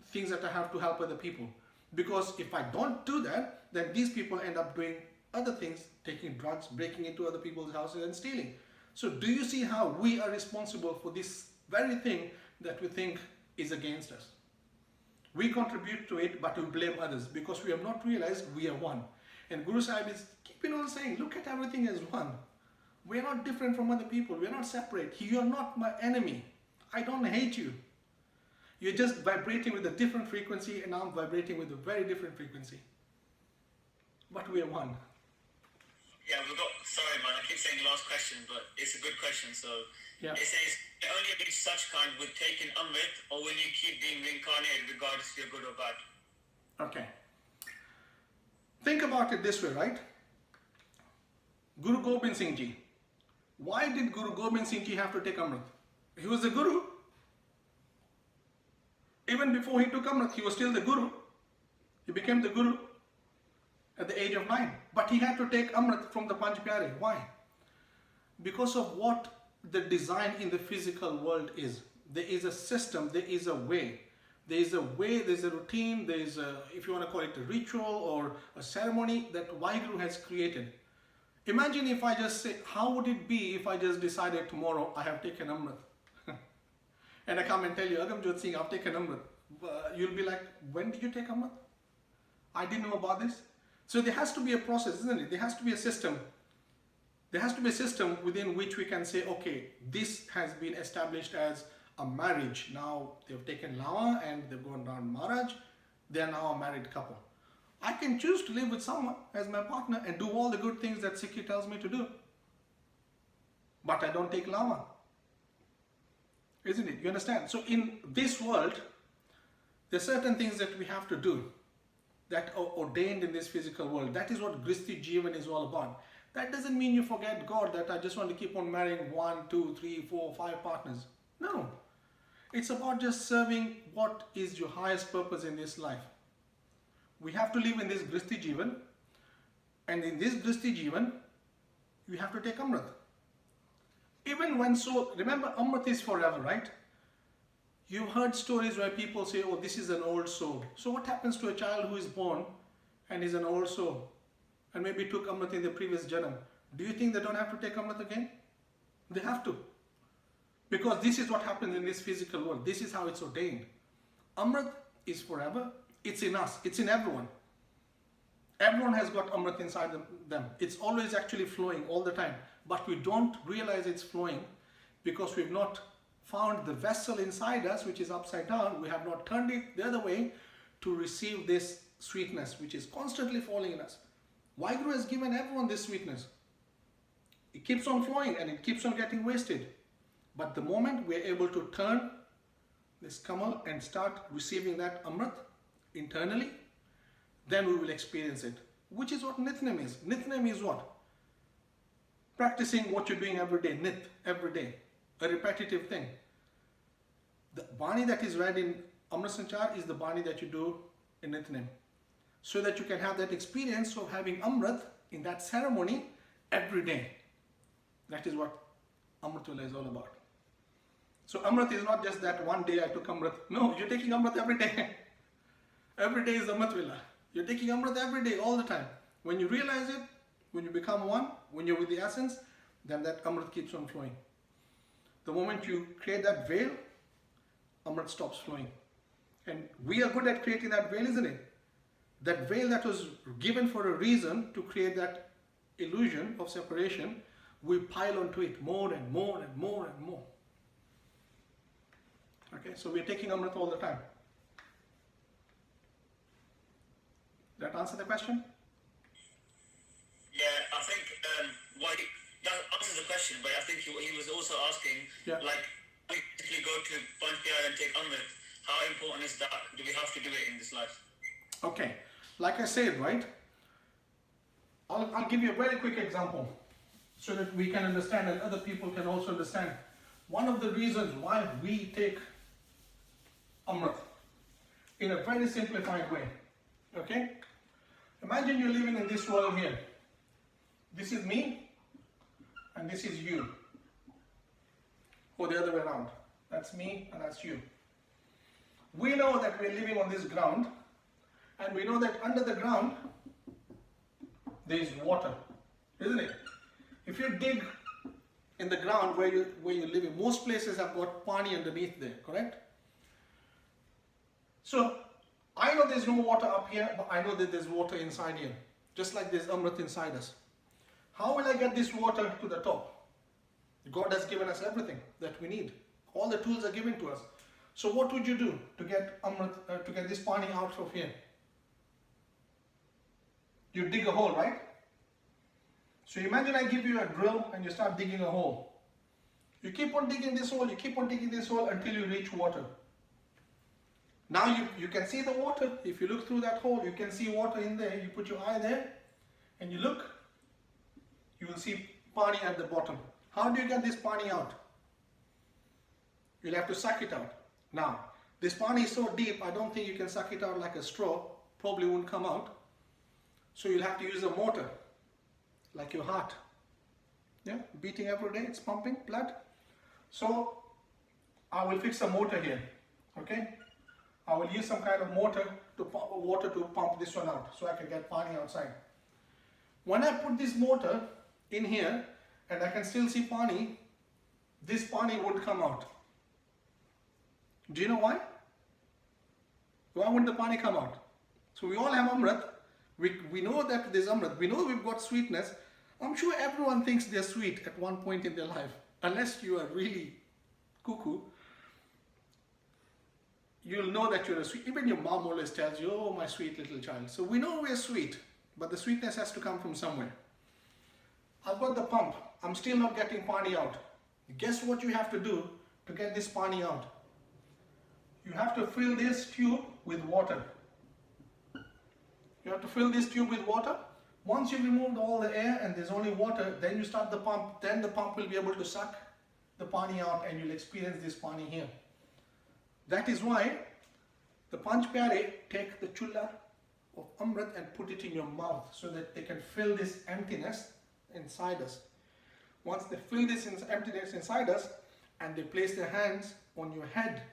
things that I have to help other people. Because if I don't do that, then these people end up doing other things, taking drugs, breaking into other people's houses and stealing. So do you see how we are responsible for this very thing that we think is against us? We contribute to it, but we blame others because we have not realized we are one. And Guru Sahib is keeping on saying, look at everything as one. We are not different from other people. We are not separate. You are not my enemy. I don't hate you. You're just vibrating with a different frequency and I'm vibrating with a very different frequency. But we are one. Yeah, sorry man, I keep saying last question, but it's a good question. So yeah. It says, only be such kind with taking Amrit, or will you keep being reincarnated regardless if you're good or bad? Okay. Think about it this way, right? Guru Gobind Singh Ji. Why did Guru Gobind Singh Ji have to take Amrit? He was the Guru. Even before he took Amrit, he was still the Guru. He became the Guru at the age of 9. But he had to take Amrit from the Panch Pyare. Why? Because of what the design in the physical world is. There is a system, there is a way. There is a way, there's a routine, there is a, if you want to call it a ritual or a ceremony that Waheguru has created. Imagine if I just say, how would it be if I just decided tomorrow I have taken Amrit? And I come and tell you, Agamjot Singh, I've taken Amrit. You'll be like, when did you take Amrit? I didn't know about this. So there has to be a process, isn't it? There has to be a system. There has to be a system within which we can say, okay, this has been established as a marriage. Now they've taken Lama and they've gone down Maharaj. They are now a married couple. I can choose to live with someone as my partner and do all the good things that Sikhi tells me to do. But I don't take Lama. Isn't it? You understand? So in this world, there are certain things that we have to do that are ordained in this physical world. That is what Gristi Jeevan is all about. That doesn't mean you forget God, that I just want to keep on marrying 1, 2, 3, 4, 5 partners. No. It's about just serving what is your highest purpose in this life. We have to live in this Gristi Jeevan, and in this Gristi Jeevan, you have to take Amrit. Even when remember Amrit is forever, right? You've heard stories where people say, oh, this is an old soul. So what happens to a child who is born and is an old soul and maybe took Amrit in the previous Janam? Do you think they don't have to take Amrit again? They have to. Because this is what happens in this physical world. This is how it's ordained. Amrit is forever. It's in us. It's in everyone. Everyone has got Amrit inside them. It's always actually flowing all the time. But we don't realize it's flowing because we've not found the vessel inside us, which is upside down. We have not turned it the other way to receive this sweetness, which is constantly falling in us. Waheguru has given everyone this sweetness. It keeps on flowing and it keeps on getting wasted. But the moment we're able to turn this Kamal and start receiving that Amrit internally, then we will experience it. Which is what Nitnem is. Nitnem is what? Practicing what you're doing every day. Nit, every day. A repetitive thing. The Bani that is read in Amrit Sanchar is the Bani that you do in Nitnem. So that you can have that experience of having Amrit in that ceremony every day. That is what Amrit Vela is all about. So Amrit is not just that one day I took Amrit. No, you're taking Amrit every day. Every day is Amrit Vela. You're taking Amrit every day, all the time. When you realize it, when you become one, when you're with the essence, then that Amrit keeps on flowing. The moment you create that veil, Amrit stops flowing. And we are good at creating that veil, isn't it? That veil that was given for a reason to create that illusion of separation, we pile onto it more and more and more and more. Okay, so we're taking Amrit all the time. Did that answer the question? Yeah, I think that answers the question, but I think he was also asking, Yeah. like, we basically go to Panchayat and take Amrit. How important is that? Do we have to do it in this life? Okay, like I said, right? I'll give you a very quick example so that we can understand and other people can also understand. One of the reasons why we take Amrit in a very simplified way. Okay? Imagine you're living in this world here. This is me and this is you. Or the other way around. That's me and that's you. We know that we're living on this ground and we know that under the ground there is water, isn't it? If you dig in the ground where you're living, most places have got pani underneath there, correct? So I know there's no water up here, but I know that there's water inside here, just like there's Amrit inside us. How will I get this water to the top? God has given us everything that we need. All the tools are given to us. So what would you do to get Amrit, to get this pani out of here? You dig a hole, right? So imagine I give you a drill and you start digging a hole. You keep on digging this hole, you keep on digging this hole until you reach water. Now you can see the water. If you look through that hole, you can see water in there. You put your eye there and you look, you will see pani at the bottom. How do you get this pani out? You'll have to suck it out. Now, this pani is so deep, I don't think you can suck it out like a straw. Probably won't come out. So you'll have to use a motor, like your heart. Yeah, beating every day, it's pumping blood. So I will fix a motor here, okay? I will use some kind of motor to pump water to pump this one out so I can get pani outside. When I put this motor in here and I can still see pani, this pani won't come out. Do you know why? Why wouldn't the pani come out? So we all have Amrit. We know that there's Amrit. We know we've got sweetness. I'm sure everyone thinks they're sweet at one point in their life. Unless you are really cuckoo, you'll know that you're a sweet. Even your mom always tells you, oh, my sweet little child. So we know we're sweet, but the sweetness has to come from somewhere. I've got the pump. I'm still not getting pani out. Guess what you have to do to get this pani out? You have to fill this tube with water. You have to fill this tube with water. Once you've removed all the air and there's only water, then you start the pump. Then the pump will be able to suck the pani out and you'll experience this pani here. That is why the Panch Pyare take the chulla of Amrit and put it in your mouth so that they can fill this emptiness inside us. Once they fill this emptiness inside us and they place their hands on your head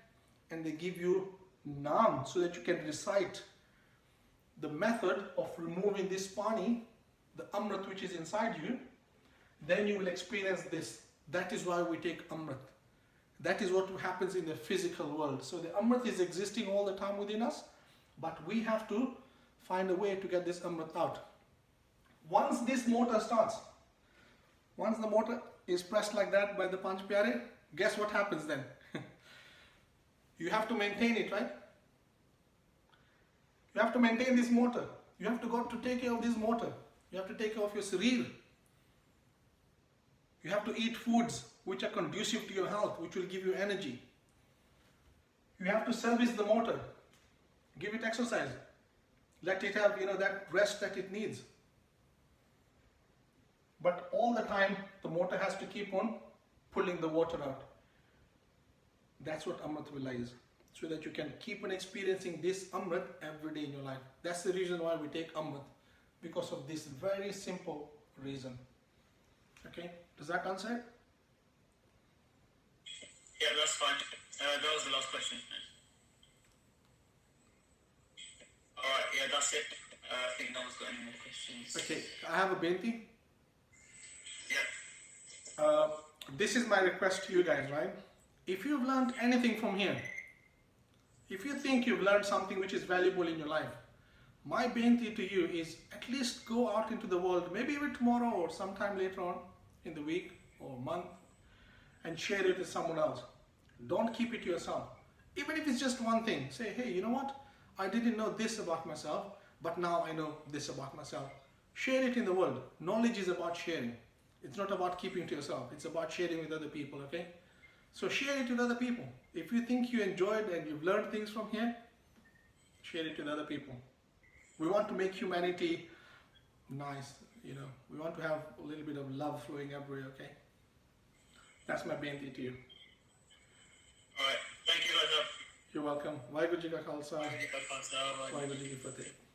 and they give you naam so that you can recite the method of removing this pani, the Amrit which is inside you, then you will experience this. That is why we take Amrit. That is what happens in the physical world. So the Amrit is existing all the time within us, but we have to find a way to get this Amrit out. Once this motor starts, once the motor is pressed like that by the Panch Pyare, guess what happens then? You have to maintain it, right? You have to maintain this motor. You have to take care of this motor. You have to take care of your sarir. You have to eat foods which are conducive to your health, which will give you energy. You have to service the motor. Give it exercise. Let it have, that rest that it needs. But all the time, the motor has to keep on pulling the water out. That's what Amrit Villa is. So that you can keep on experiencing this Amrit every day in your life. That's the reason why we take Amrit. Because of this very simple reason. Okay? Does that answer it? Yeah, that's fine. That was the last question. Alright, yeah, that's it. I think no one's got any more questions. Okay, I have a benti. Yeah. This is my request to you guys, right? If you've learned anything from here, if you think you've learned something which is valuable in your life, my benti to you is at least go out into the world, maybe even tomorrow or sometime later on in the week or month, and share it with someone else. Don't keep it to yourself. Even if it's just one thing, say, hey, you know what? I didn't know this about myself, but now I know this about myself. Share it in the world. Knowledge is about sharing. It's not about keeping to yourself. It's about sharing with other people, okay? So share it with other people. If you think you enjoyed and you've learned things from here, share it with other people. We want to make humanity nice, you know. We want to have a little bit of love flowing everywhere, okay? That's my benti to you. Alright, thank you guys. You're welcome. Waheguru Ji Ka Khalsa, Bye. Waheguru Ji Ki Fateh.